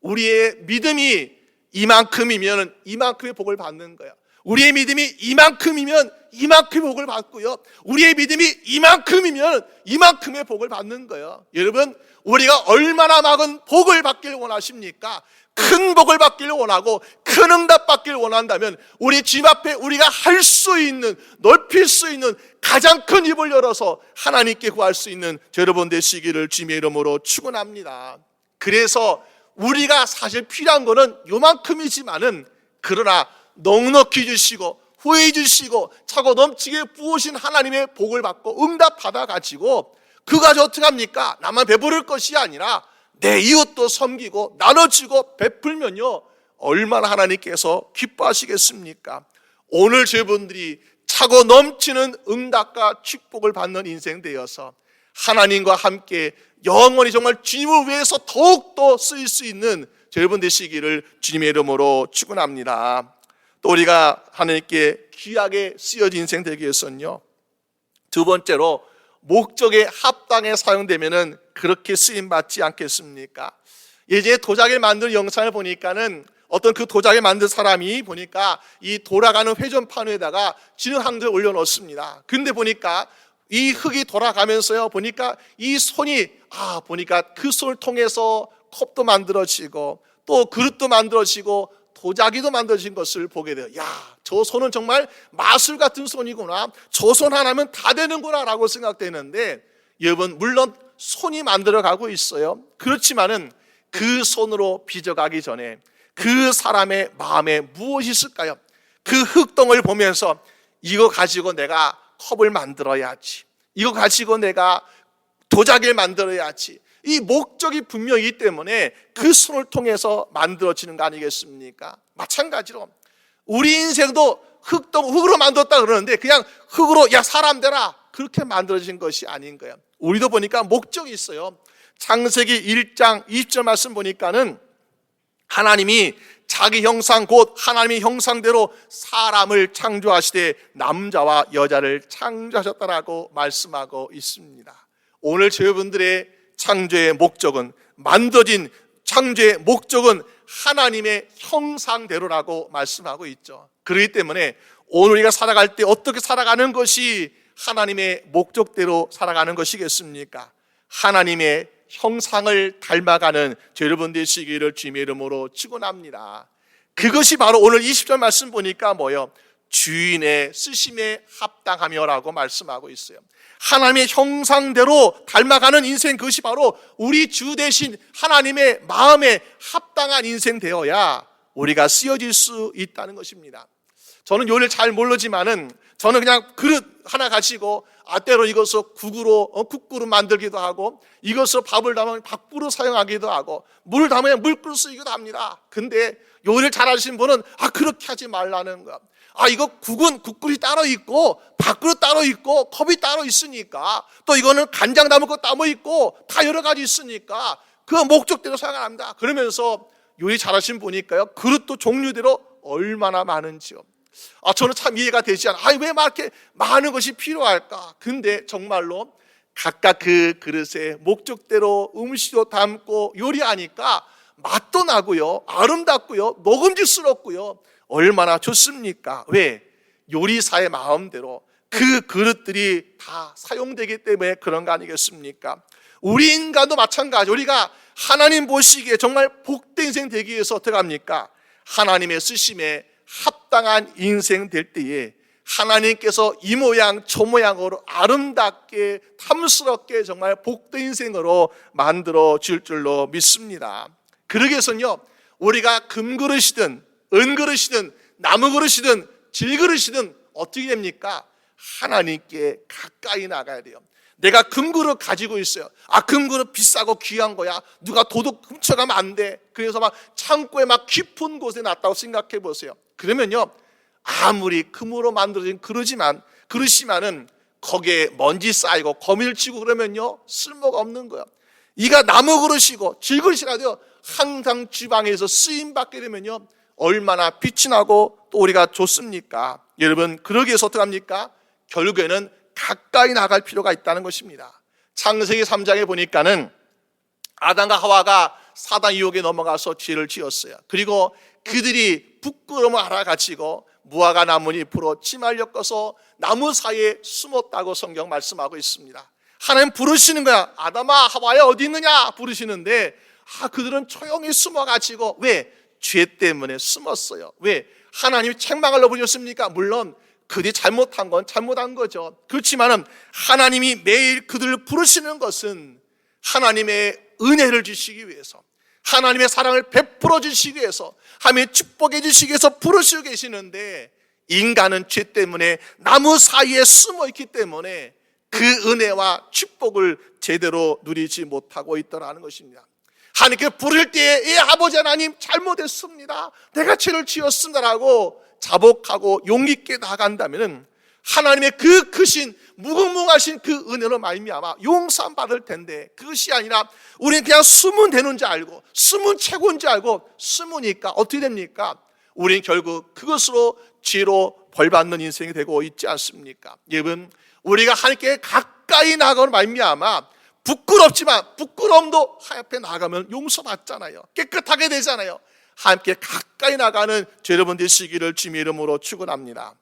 우리의 믿음이 이만큼이면 이만큼의 복을 받는 거예요. 우리의 믿음이 이만큼이면 이만큼의 복을 받고요, 우리의 믿음이 이만큼이면 이만큼의 복을 받는 거예요. 여러분, 우리가 얼마나 많은 복을 받기를 원하십니까? 큰 복을 받기를 원하고 큰 응답 받기를 원한다면 우리 집 앞에 우리가 할 수 있는, 넓힐 수 있는 가장 큰 입을 열어서 하나님께 구할 수 있는 여러분 되시기를 주님의 이름으로 축원합니다. 그래서 우리가 사실 필요한 거는 요만큼이지만은 그러나 넉넉히 주시고 후회해 주시고 차고 넘치게 부으신 하나님의 복을 받고 응답 받아가지고 그가 어떻게 합니까? 나만 배부를 것이 아니라 내 이웃도 섬기고 나눠주고 베풀면요 얼마나 하나님께서 기뻐하시겠습니까? 오늘 저분들이 차고 넘치는 응답과 축복을 받는 인생 되어서 하나님과 함께 영원히 정말 주님을 위해서 더욱더 쓰일 수 있는 여러분 되시기를 주님의 이름으로 축원합니다. 또 우리가 하나님께 귀하게 쓰여진 인생 되기 위해서는요, 두 번째로 목적에 합당해 사용되면은 그렇게 쓰임 받지 않겠습니까? 예전에 도자기를 만드는 영상을 보니까는 어떤 그 도자기 만든 사람이 보니까 이 돌아가는 회전판 위에다가 진흙항들을 올려놓습니다. 그런데 보니까 이 흙이 돌아가면서요, 보니까 이 손이 보니까 그 손을 통해서 컵도 만들어지고 또 그릇도 만들어지고 도자기도 만들어진 것을 보게 돼요. 야, 저 손은 정말 마술 같은 손이구나. 저 손 하나면 다 되는구나 라고 생각되는데, 여러분 물론 손이 만들어가고 있어요. 그렇지만은 그 손으로 빚어가기 전에 그 사람의 마음에 무엇이 있을까요? 그 흙동을 보면서 이거 가지고 내가 컵을 만들어야지, 이거 가지고 내가 도자기를 만들어야지, 이 목적이 분명히 때문에 그 손을 통해서 만들어지는 거 아니겠습니까? 마찬가지로 우리 인생도 흙으로 만들었다 그러는데 그냥 흙으로 야 사람 되라 그렇게 만들어진 것이 아닌 거예요. 우리도 보니까 목적이 있어요. 창세기 1장 20절 말씀 보니까는 하나님이 자기 형상 곧 하나님의 형상대로 사람을 창조하시되 남자와 여자를 창조하셨다라고 말씀하고 있습니다. 오늘 저희분들의 창조의 목적은, 만들어진 창조의 목적은 하나님의 형상대로라고 말씀하고 있죠. 그렇기 때문에 오늘 우리가 살아갈 때 어떻게 살아가는 것이 하나님의 목적대로 살아가는 것이겠습니까? 하나님의 형상을 닮아가는 여러분 되시기를 주님의 이름으로 축원합니다. 그것이 바로 오늘 20절 말씀 보니까 뭐예요? 주인의 쓰심에 합당하며라고 말씀하고 있어요. 하나님의 형상대로 닮아가는 인생, 그것이 바로 우리 주 대신 하나님의 마음에 합당한 인생 되어야 우리가 쓰여질 수 있다는 것입니다. 저는 요리를 잘 모르지만은 저는 그냥 그릇 하나 가지고 때로 이것을 국그릇 만들기도 하고, 이것을 밥을 담으면 밥그릇 사용하기도 하고, 물을 담으면 물그릇 쓰기도 합니다. 근데 요리를 잘 하시는 분은 그렇게 하지 말라는 거. 이거 국은 국그릇이 따로 있고 밥그릇 따로 있고 컵이 따로 있으니까, 또 이거는 간장 담을 거 따로 있고 다 여러 가지 있으니까 그 목적대로 사용합니다. 그러면서 요리 잘하신 분이니까요, 그릇도 종류대로 얼마나 많은지요. 저는 참 이해가 되지 않아요. 왜 이렇게 많은 것이 필요할까? 근데 정말로 각각 그 그릇에 목적대로 음식도 담고 요리하니까 맛도 나고요, 아름답고요, 먹음직스럽고요, 얼마나 좋습니까? 왜? 요리사의 마음대로 그 그릇들이 다 사용되기 때문에 그런 거 아니겠습니까? 우리 인간도 마찬가지. 우리가 하나님 보시기에 정말 복된 인생 되기 위해서 어떻게 합니까? 하나님의 쓰심에 합당한 인생 될 때에 하나님께서 이 모양 저 모양으로 아름답게 탐스럽게 정말 복된 인생으로 만들어 줄 줄로 믿습니다. 그러기 위해서는요, 우리가 금그릇이든 은그릇이든 나무그릇이든 질그릇이든 어떻게 됩니까? 하나님께 가까이 나가야 돼요. 내가 금그릇 가지고 있어요. 금그릇 비싸고 귀한 거야. 누가 도둑 훔쳐가면 안 돼. 그래서 막 창고에 막 깊은 곳에 놨다고 생각해 보세요. 그러면요, 아무리 금으로 만들어진 그릇이만은 거기에 먼지 쌓이고 거미를 치고 그러면요, 쓸모가 없는 거예요. 이가 나무 그릇이고 질그릇이라도요, 항상 주방에서 쓰임 받게 되면요, 얼마나 빛이 나고 또 우리가 좋습니까? 여러분, 그러기 위해서 어떻게 합니까? 결국에는 가까이 나갈 필요가 있다는 것입니다. 창세기 3장에 보니까는 아담과 하와가 사단 유혹에 넘어가서 죄를 지었어요. 그리고 그들이 부끄러움을 알아가지고 무화과 나무 잎으로 치마를 엮어서 나무 사이에 숨었다고 성경 말씀하고 있습니다. 하나님 부르시는 거야. 아담아, 하와야 어디 있느냐 부르시는데 그들은 조용히 숨어가지고, 왜? 죄 때문에 숨었어요. 왜? 하나님이 책망을 넣어보셨습니까? 물론 그들이 잘못한 건 잘못한 거죠. 그렇지만은 하나님이 매일 그들을 부르시는 것은 하나님의 은혜를 주시기 위해서, 하나님의 사랑을 베풀어 주시기 위해서, 하나님의 축복해 주시기 위해서 부르시고 계시는데, 인간은 죄 때문에 나무 사이에 숨어 있기 때문에 그 은혜와 축복을 제대로 누리지 못하고 있더라는 것입니다. 하나님께 부를 때에 아버지 하나님 잘못했습니다, 내가 죄를 지었습니다라고 자복하고 용기 있게 나간다면 하나님의 그 크신 무궁무하신 그 은혜로 말미암아 용서함 받을 텐데, 그것이 아니라 우리는 그냥 숨은 되는 줄 알고, 숨은 최고인 줄 알고 숨으니까 어떻게 됩니까? 우리는 결국 그것으로 죄로 벌받는 인생이 되고 있지 않습니까? 여러분, 우리가 하나님께 가까이 나가는 말미암아 부끄럽지만, 부끄러움도 하나님 앞에 나가면 용서받잖아요. 깨끗하게 되잖아요. 함께 가까이 나가는 여러분 되시기를 주님의 이름으로 축원합니다.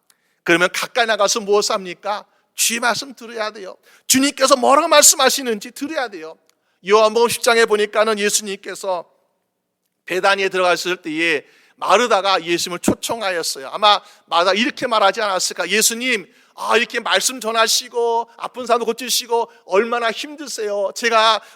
그러면 가까이 나가서 무엇을 합니까? 주의 말씀 들어야 돼요. 주님께서 뭐라고 말씀하시는지 들어야 돼요. 요한복음 10장에 보니까는 예수님께서 베다니에 들어갔을 때에 마르다가 예수님을 초청하였어요. 아마 마르다 이렇게 말하지 않았을까? 예수님, 이렇게 말씀 전하시고 아픈 사람도 고치시고 얼마나 힘드세요.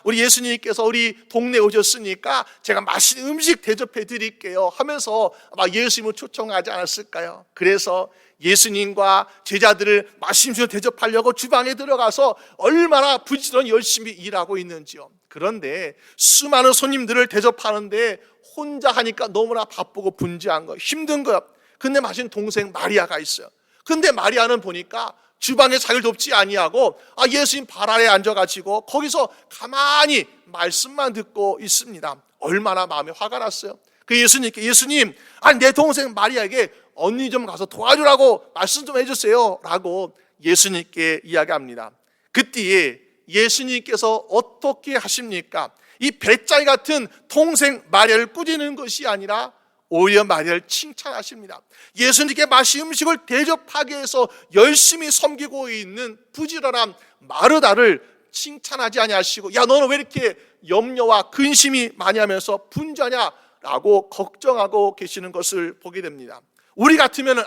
우리 예수님께서 우리 동네에 오셨으니까 제가 맛있는 음식 대접해 드릴게요 하면서 아마 예수님을 초청하지 않았을까요? 그래서 예수님과 제자들을 맛있는 음식을 대접하려고 주방에 들어가서 얼마나 부지런히 열심히 일하고 있는지요. 그런데 수많은 손님들을 대접하는데 혼자 하니까 너무나 바쁘고 분주한 거예요. 힘든 거예요. 근데 마신 동생 마리아가 있어요. 근데 마리아는 보니까 주방에 자기를 돕지 아니하고 예수님 발 아래에 앉아가지고 거기서 가만히 말씀만 듣고 있습니다. 얼마나 마음에 화가 났어요. 그 예수님, 내 동생 마리아에게 언니 좀 가서 도와주라고 말씀 좀 해주세요 라고 예수님께 이야기합니다. 그때에 예수님께서 어떻게 하십니까? 이 배짱이 같은 동생 마리아를 꾸짖는 것이 아니라 오히려 마리아를 칭찬하십니다. 예수님께 맛있는 음식을 대접하기 위해서 열심히 섬기고 있는 부지런한 마르다를 칭찬하지 아니하시고, 야, 너는 왜 이렇게 염려와 근심이 많이 하면서 분주하냐 라고 걱정하고 계시는 것을 보게 됩니다. 우리 같으면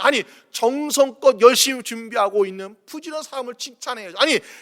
정성껏 열심히 준비하고 있는 부지런한 사람을 칭찬해요.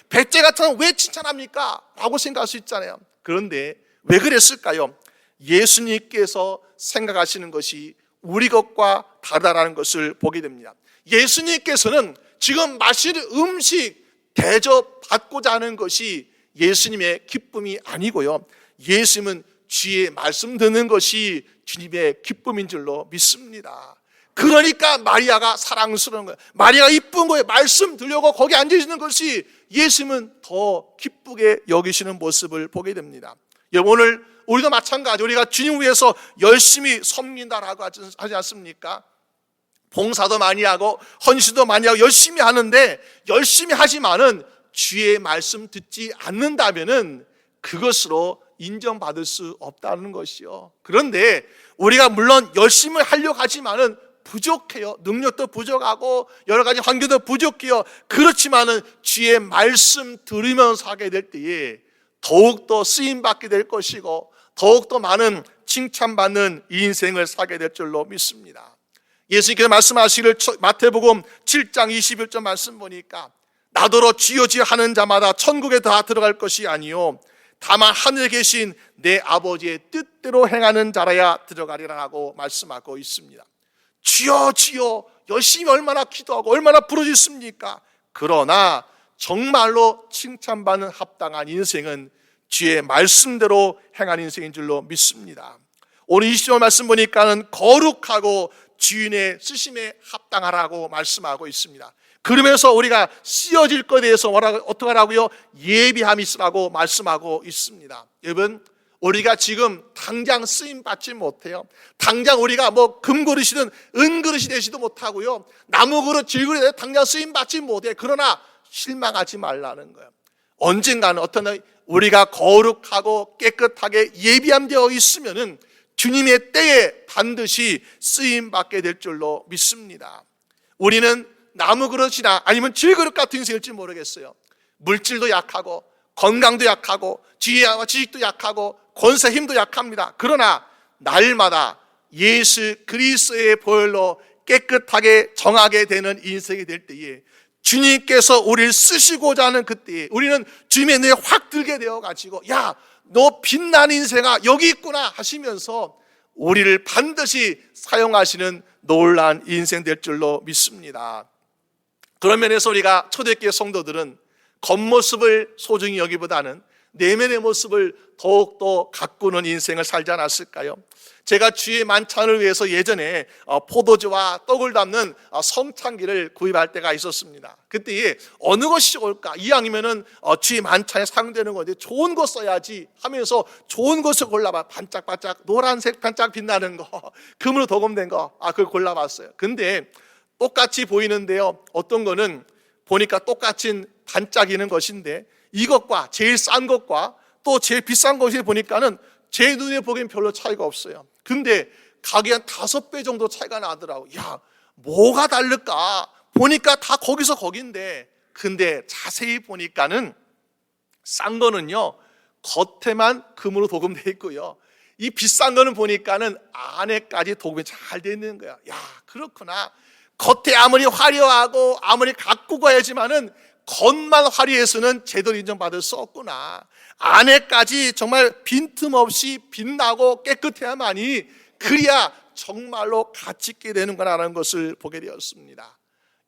배째 같은 사람 왜 칭찬합니까? 라고 생각할 수 있잖아요. 그런데 왜 그랬을까요? 예수님께서 생각하시는 것이 우리 것과 다르다는 것을 보게 됩니다. 예수님께서는 지금 맛있는 음식 대접받고자 하는 것이 예수님의 기쁨이 아니고요, 예수님은 주의 말씀 듣는 것이 주님의 기쁨인 줄로 믿습니다. 그러니까 마리아가 사랑스러운 거예요. 마리아가 이쁜 거예요. 말씀 들려고 거기 앉으시는 것이 예수님은 더 기쁘게 여기시는 모습을 보게 됩니다. 여러분, 오늘 우리도 마찬가지, 우리가 주님 위해서 열심히 섬긴다라고 하지 않습니까? 봉사도 많이 하고 헌신도 많이 하고 열심히 하는데, 열심히 하지만은 주의 말씀 듣지 않는다면은 그것으로 인정받을 수 없다는 것이요. 그런데 우리가 물론 열심히 하려고 하지만은 부족해요. 능력도 부족하고 여러 가지 환경도 부족해요. 그렇지만은 주의 말씀 들으면서 하게 될 때에 더욱더 쓰임받게 될 것이고 더욱더 많은 칭찬받는 인생을 살게 될 줄로 믿습니다. 예수님께서 말씀하시기를 마태복음 7장 21절 말씀 보니까 나더러 주여 주여 하는 자마다 천국에 다 들어갈 것이 아니요 다만 하늘에 계신 내 아버지의 뜻대로 행하는 자라야 들어가리라 하고 말씀하고 있습니다. 주여 주여 열심히 얼마나 기도하고 얼마나 부르짖습니까? 그러나 정말로 칭찬받는 합당한 인생은 주의 말씀대로 행한 인생인 줄로 믿습니다. 오늘 20절 말씀 보니까는 거룩하고 주인의 쓰심에 합당하라고 말씀하고 있습니다. 그러면서 우리가 쓰여질 것에 대해서 어떻게 하라고요? 예비함이 있으라고 말씀하고 있습니다. 여러분, 우리가 지금 당장 쓰임 받지 못해요. 당장 우리가 금그릇이든 은그릇이 되지도 못하고요, 나무그릇 질그릇에 당장 쓰임 받지 못해. 그러나 실망하지 말라는 거예요. 언젠가는 어떤 우리가 거룩하고 깨끗하게 예비함되어 있으면은 주님의 때에 반드시 쓰임 받게 될 줄로 믿습니다. 우리는 나무 그릇이나 아니면 질그릇 같은 인생일지 모르겠어요. 물질도 약하고 건강도 약하고 지혜와 지식도 약하고 권세 힘도 약합니다. 그러나 날마다 예수 그리스도의 보혈로 깨끗하게 정하게 되는 인생이 될 때에 주님께서 우리를 쓰시고자 하는 그때에 우리는 주님의 눈에 확 들게 되어가지고, 야, 너 빛난 인생아 여기 있구나 하시면서 우리를 반드시 사용하시는 놀라운 인생 될 줄로 믿습니다. 그런 면에서 우리가 초대교회 성도들은 겉모습을 소중히 여기보다는 내면의 모습을 더욱더 가꾸는 인생을 살지 않았을까요? 제가 주의 만찬을 위해서 예전에 포도주와 떡을 담는 성찬기를 구입할 때가 있었습니다. 그때 어느 것이 좋을까? 이왕이면은 주의 만찬에 사용되는 건데 좋은 거 써야지 하면서 좋은 것을 골라봐. 반짝반짝 노란색 반짝 빛나는 거, 금으로 도금된 거, 그걸 골라봤어요. 근데 똑같이 보이는데요, 어떤 거는 보니까 똑같이 반짝이는 것인데 이것과 제일 싼 것과 또 제일 비싼 것이 보니까는 제 눈에 보기엔 별로 차이가 없어요. 근데 가격이 한 5배 정도 차이가 나더라고. 야, 뭐가 다를까? 보니까 다 거기서 거긴데, 근데 자세히 보니까는 싼 거는요 겉에만 금으로 도금되어 있고요, 이 비싼 거는 보니까는 안에까지 도금이 잘 돼 있는 거야. 야, 그렇구나. 겉에 아무리 화려하고 아무리 가꾸고 해야지만은 겉만 화려해서는 제대로 인정받을 수 없구나. 안에까지 정말 빈틈없이 빛나고 깨끗해야만이 그래야 정말로 가치 있게 되는구나라는 것을 보게 되었습니다.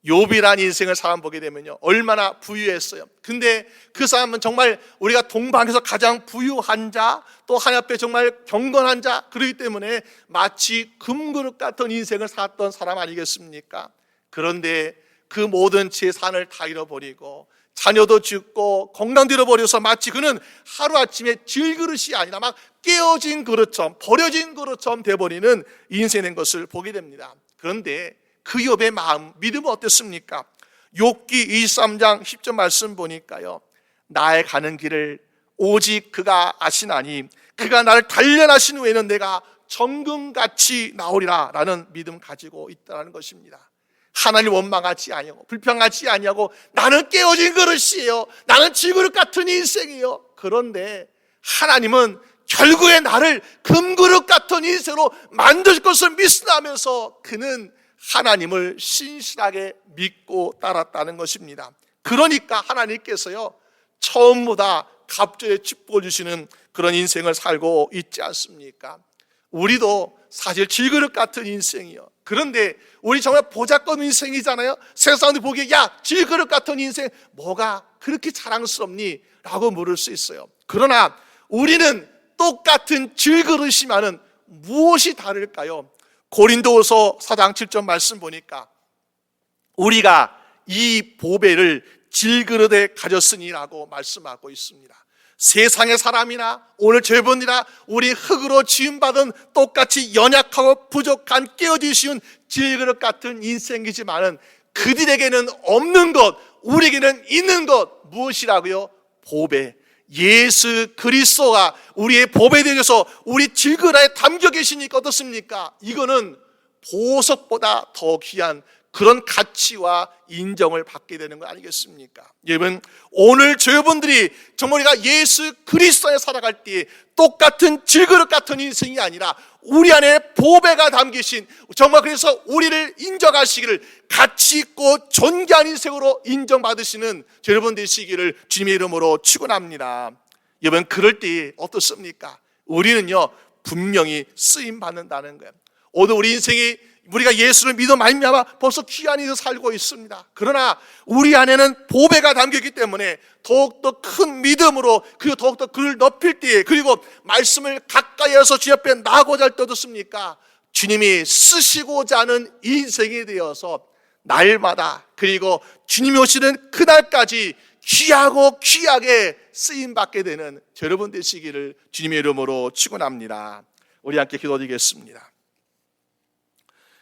욥이라는 인생을 사람 보게 되면요, 얼마나 부유했어요. 근데 그 사람은 정말 우리가 동방에서 가장 부유한 자, 또 하나님 앞에 정말 경건한 자, 그렇기 때문에 마치 금그릇 같은 인생을 살았던 사람 아니겠습니까? 그런데 그 모든 재산을 다 잃어버리고 자녀도 죽고 건강도 잃어버려서 마치 그는 하루아침에 질그릇이 아니라 막 깨어진 그릇처럼, 버려진 그릇처럼 돼버리는 인생이 된 것을 보게 됩니다. 그런데 그 욥의 마음, 믿음은 어땠습니까? 욥기 23장 10절 말씀 보니까요, 나의 가는 길을 오직 그가 아시나니 그가 나를 단련하신 후에는 내가 정금같이 나오리라 라는 믿음 가지고 있다는 것입니다. 하나님 원망하지 아니하고 불평하지 아니하고 나는 깨어진 그릇이에요, 나는 질그릇 같은 인생이에요. 그런데 하나님은 결국에 나를 금그릇 같은 인생으로 만들 것을 믿으면서 그는 하나님을 신실하게 믿고 따랐다는 것입니다. 그러니까 하나님께서요, 처음보다 갑절에 축복을 주시는 그런 인생을 살고 있지 않습니까? 우리도 사실 질그릇 같은 인생이요, 그런데 우리 정말 보잘것 인생이잖아요. 세상들이 보기에 야, 질그릇 같은 인생 뭐가 그렇게 자랑스럽니? 라고 물을 수 있어요. 그러나 우리는 똑같은 질그릇이면은 무엇이 다를까요? 고린도후서 4장 7절 말씀 보니까 우리가 이 보배를 질그릇에 가졌으니라고 말씀하고 있습니다. 세상의 사람이나 오늘 저희분이나 우리 흙으로 지음받은 똑같이 연약하고 부족한 깨어지기 쉬운 질그릇 같은 인생이지만은 그들에게는 없는 것, 우리에게는 있는 것, 무엇이라고요? 보배. 예수 그리스도가 우리의 보배 되셔서 우리 질그릇에 담겨 계시니까 어떻습니까? 이거는 보석보다 더 귀한 그런 가치와 인정을 받게 되는 거 아니겠습니까? 여러분, 오늘 저여러분들이 정말 우리가 예수 그리스도에 살아갈 때 똑같은 질그릇 같은 인생이 아니라 우리 안에 보배가 담기신, 정말 그래서 우리를 인정하시기를 가치 있고 존귀한 인생으로 인정받으시는 여러분 되시기를 주님의 이름으로 축원합니다. 여러분, 그럴 때 어떻습니까? 우리는요, 분명히 쓰임 받는다는 거예요. 오늘 우리 인생이 우리가 예수를 믿어 말미암아 벌써 귀한 인생을 살고 있습니다. 그러나 우리 안에는 보배가 담겼기 때문에 더욱더 큰 믿음으로, 그리고 더욱더 그를 높일 때, 그리고 말씀을 가까이에서 주 옆에 나고자 할 때 어떻습니까? 주님이 쓰시고자 하는 인생이 되어서 날마다, 그리고 주님이 오시는 그날까지 귀하고 귀하게 쓰임받게 되는 여러분 되시기를 주님의 이름으로 축원합니다. 우리 함께 기도드리겠습니다.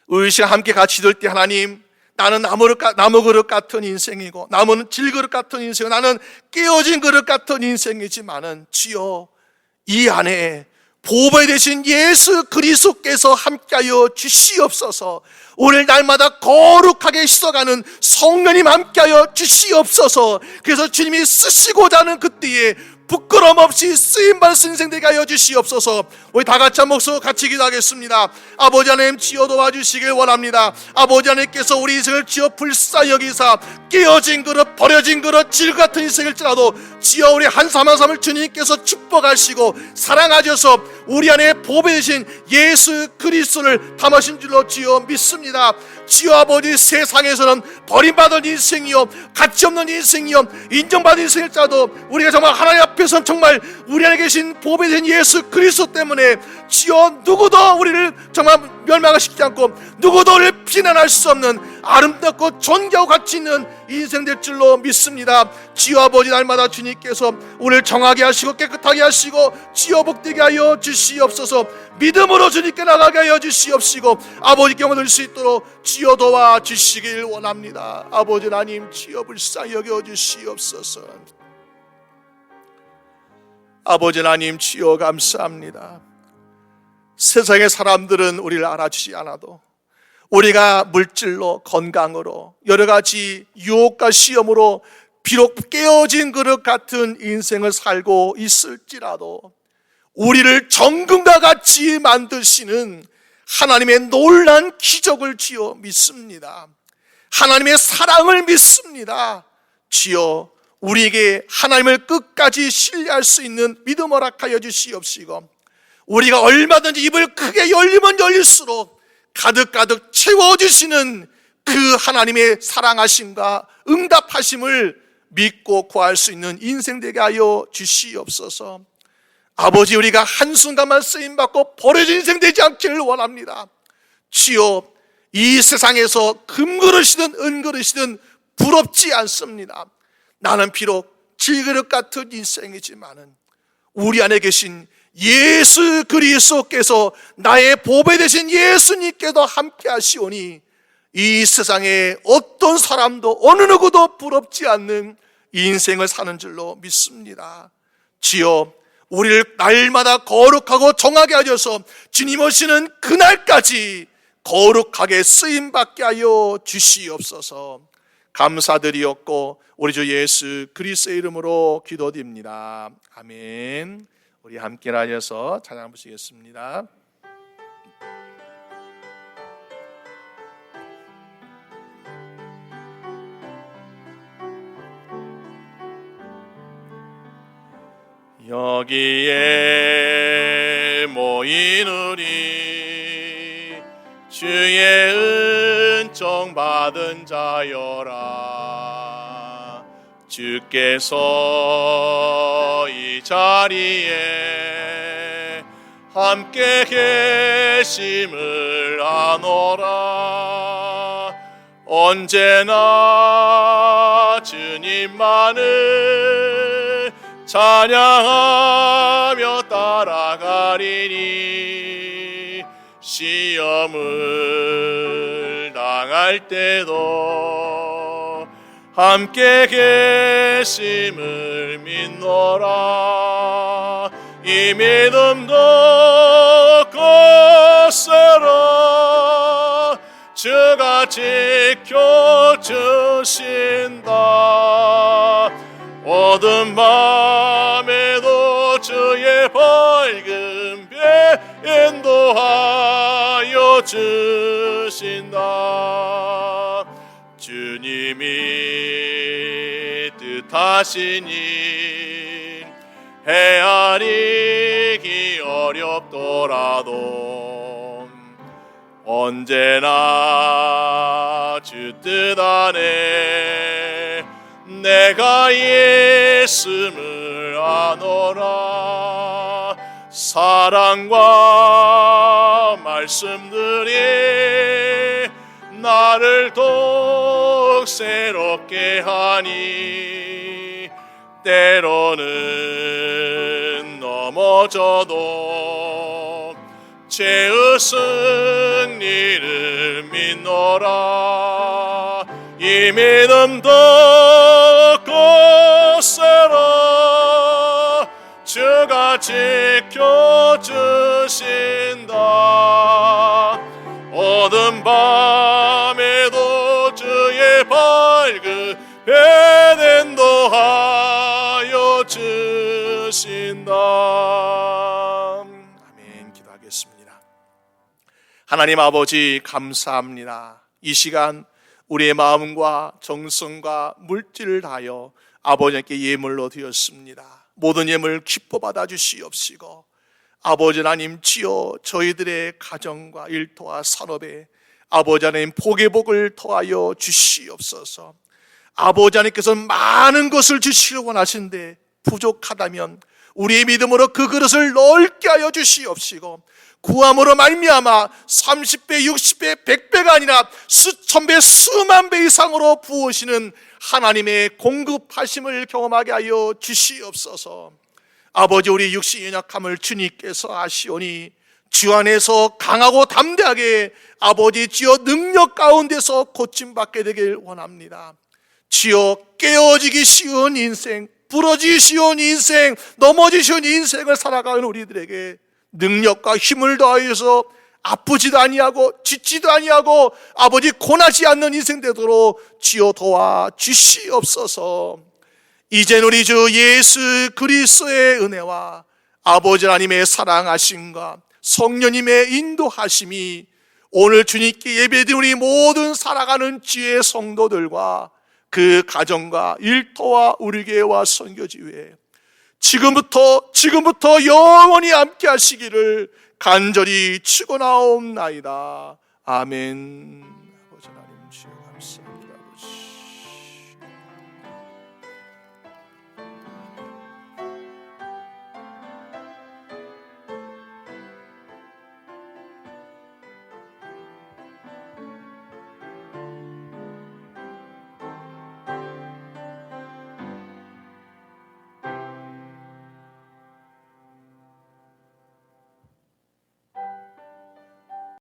우리 시간 함께 같이 기도할 때, 하나님, 나는 나무 그릇 같은 인생이고 나무는 질그릇 같은 인생이고 나는 깨어진 그릇 같은 인생이지만은 주여, 이 안에 보배 되신 예수 그리스도께서 함께하여 주시옵소서. 오늘 날마다 거룩하게 씻어가는 성령님 함께하여 주시옵소서. 그래서 주님이 쓰시고자 하는 그때에 부끄럼 없이 쓰임받을 인생 되게 하여 주시옵소서. 우리 다 같이 한 목소리로 같이 기도하겠습니다. 아버지 하나님, 주여 도와주시길 원합니다. 아버지 하나님께서 우리 인생을 주여 불쌍히 여기사 깨어진 그릇, 버려진 그릇, 질 같은 인생일지라도 주여 우리 한 삶 한 삶을 주님께서 축복하시고 사랑하셔서 우리 안에 보배 되신 예수 그리스도를 담으신 줄로 주여 믿습니다. 주여 아버지, 세상에서는 버림받은 인생이요, 가치없는 인생이요, 인정받은 인생일지라도 우리가 정말 하나님 앞에서는 정말 우리 안에 계신 보배 된 예수 그리스도 때문에 주여 누구도 우리를 정말 멸망시키지 않고 누구도 우리를 비난할 수 없는 아름답고 존귀하고 가치 있는 인생 될 줄로 믿습니다. 주여 아버지, 날마다 주님께서 우리를 정하게 하시고 깨끗하게 하시고 주여 복되게 하여 주시옵소서. 믿음으로 주님께 나가게 하여 주시옵시고 아버지께 영광 돌릴 수 있도록 주여 도와주시길 원합니다. 아버지 하나님, 주여 불쌍히 여겨 주시옵소서. 아버지 하나님, 주여 감사합니다. 세상의 사람들은 우리를 알아주지 않아도 우리가 물질로, 건강으로, 여러 가지 유혹과 시험으로 비록 깨어진 그릇 같은 인생을 살고 있을지라도 우리를 정금과 같이 만드시는 하나님의 놀라운 기적을 주여 믿습니다. 하나님의 사랑을 믿습니다. 주여, 우리에게 하나님을 끝까지 신뢰할 수 있는 믿음 허락하여 주시옵시고, 우리가 얼마든지 입을 크게 열리면 열릴수록 가득가득 채워주시는 그 하나님의 사랑하심과 응답하심을 믿고 구할 수 있는 인생 되게 하여 주시옵소서. 아버지, 우리가 한순간만 쓰임받고 버려진 인생 되지 않기를 원합니다. 주여, 이 세상에서 금그릇이든 은그릇이든 부럽지 않습니다. 나는 비록 질그릇 같은 인생이지만은 우리 안에 계신 예수 그리스도께서, 나의 보배 되신 예수님께도 함께 하시오니 이 세상에 어떤 사람도 어느 누구도 부럽지 않는 인생을 사는 줄로 믿습니다. 주여, 우리를 날마다 거룩하고 정하게 하셔서 주님 오시는 그날까지 거룩하게 쓰임받게 하여 주시옵소서. 감사드리옵고 우리 주 예수 그리스도의 이름으로 기도드립니다. 아멘. 우리 함께 나뉘어서 찬양 부르시겠습니다. 여기에 모인 우리 주의 은총 받은 자여라. 주께서 이 자리에 함께 계심을 아노라. 언제나 주님만을 찬양하며 따라가리니 시험을 당할 때도 함께 계심을 믿노라. 이 믿음도 굳세라. 주가 지켜주신다. 어두운 밤에도 주의 밝은 배 인도하여 주신다. 주님이 뜻하시니 헤아리기 어렵더라도 언제나 주 뜻 안에 내가 예수를 아노라. 사랑과 말씀들이 나를 더욱 새롭게 하니 때로는 넘어져도 죄의 승리를 믿노라. 이 믿음도 굳세라. 주가 지켜주신다. 어두운 밤에도 주의 밝은 빛 인도하여 주신다. 아멘. 기도하겠습니다. 하나님 아버지, 감사합니다. 이 시간 우리의 마음과 정성과 물질을 다하여 아버지께 예물로 드렸습니다. 모든 예물 기뻐 받아 주시옵시고, 아버지 하나님, 주여 저희들의 가정과 일터와 산업에 아버지 하나님 복의 복을 더하여 주시옵소서. 아버지 하나님께서 많은 것을 주시길 원하시는데 부족하다면 우리의 믿음으로 그 그릇을 넓게 하여 주시옵시고, 구함으로 말미암아 30배, 60배, 100배가 아니라 수천 배, 수만 배 이상으로 부으시는 하나님의 공급하심을 경험하게 하여 주시옵소서. 아버지, 우리 육신의 연약함을 주님께서 아시오니 주 안에서 강하고 담대하게 아버지 주여 능력 가운데서 고침받게 되길 원합니다. 주여, 깨어지기 쉬운 인생, 부러지기 쉬운 인생, 넘어지기 쉬운 인생을 살아가는 우리들에게 능력과 힘을 더하여서 아프지도 아니하고 지치도 아니하고 아버지 고나지 않는 인생 되도록 주여 도와 주시옵소서. 이젠 우리 주 예수 그리스도의 은혜와 아버지 하나님의 사랑하심과 성령님의 인도하심이 오늘 주님께 예배드린 우리 모든 살아가는 주의 성도들과 그 가정과 일터와 우리 교회와 선교지회에 지금부터 영원히 함께 하시기를 간절히 축원하옵나이다. 아멘.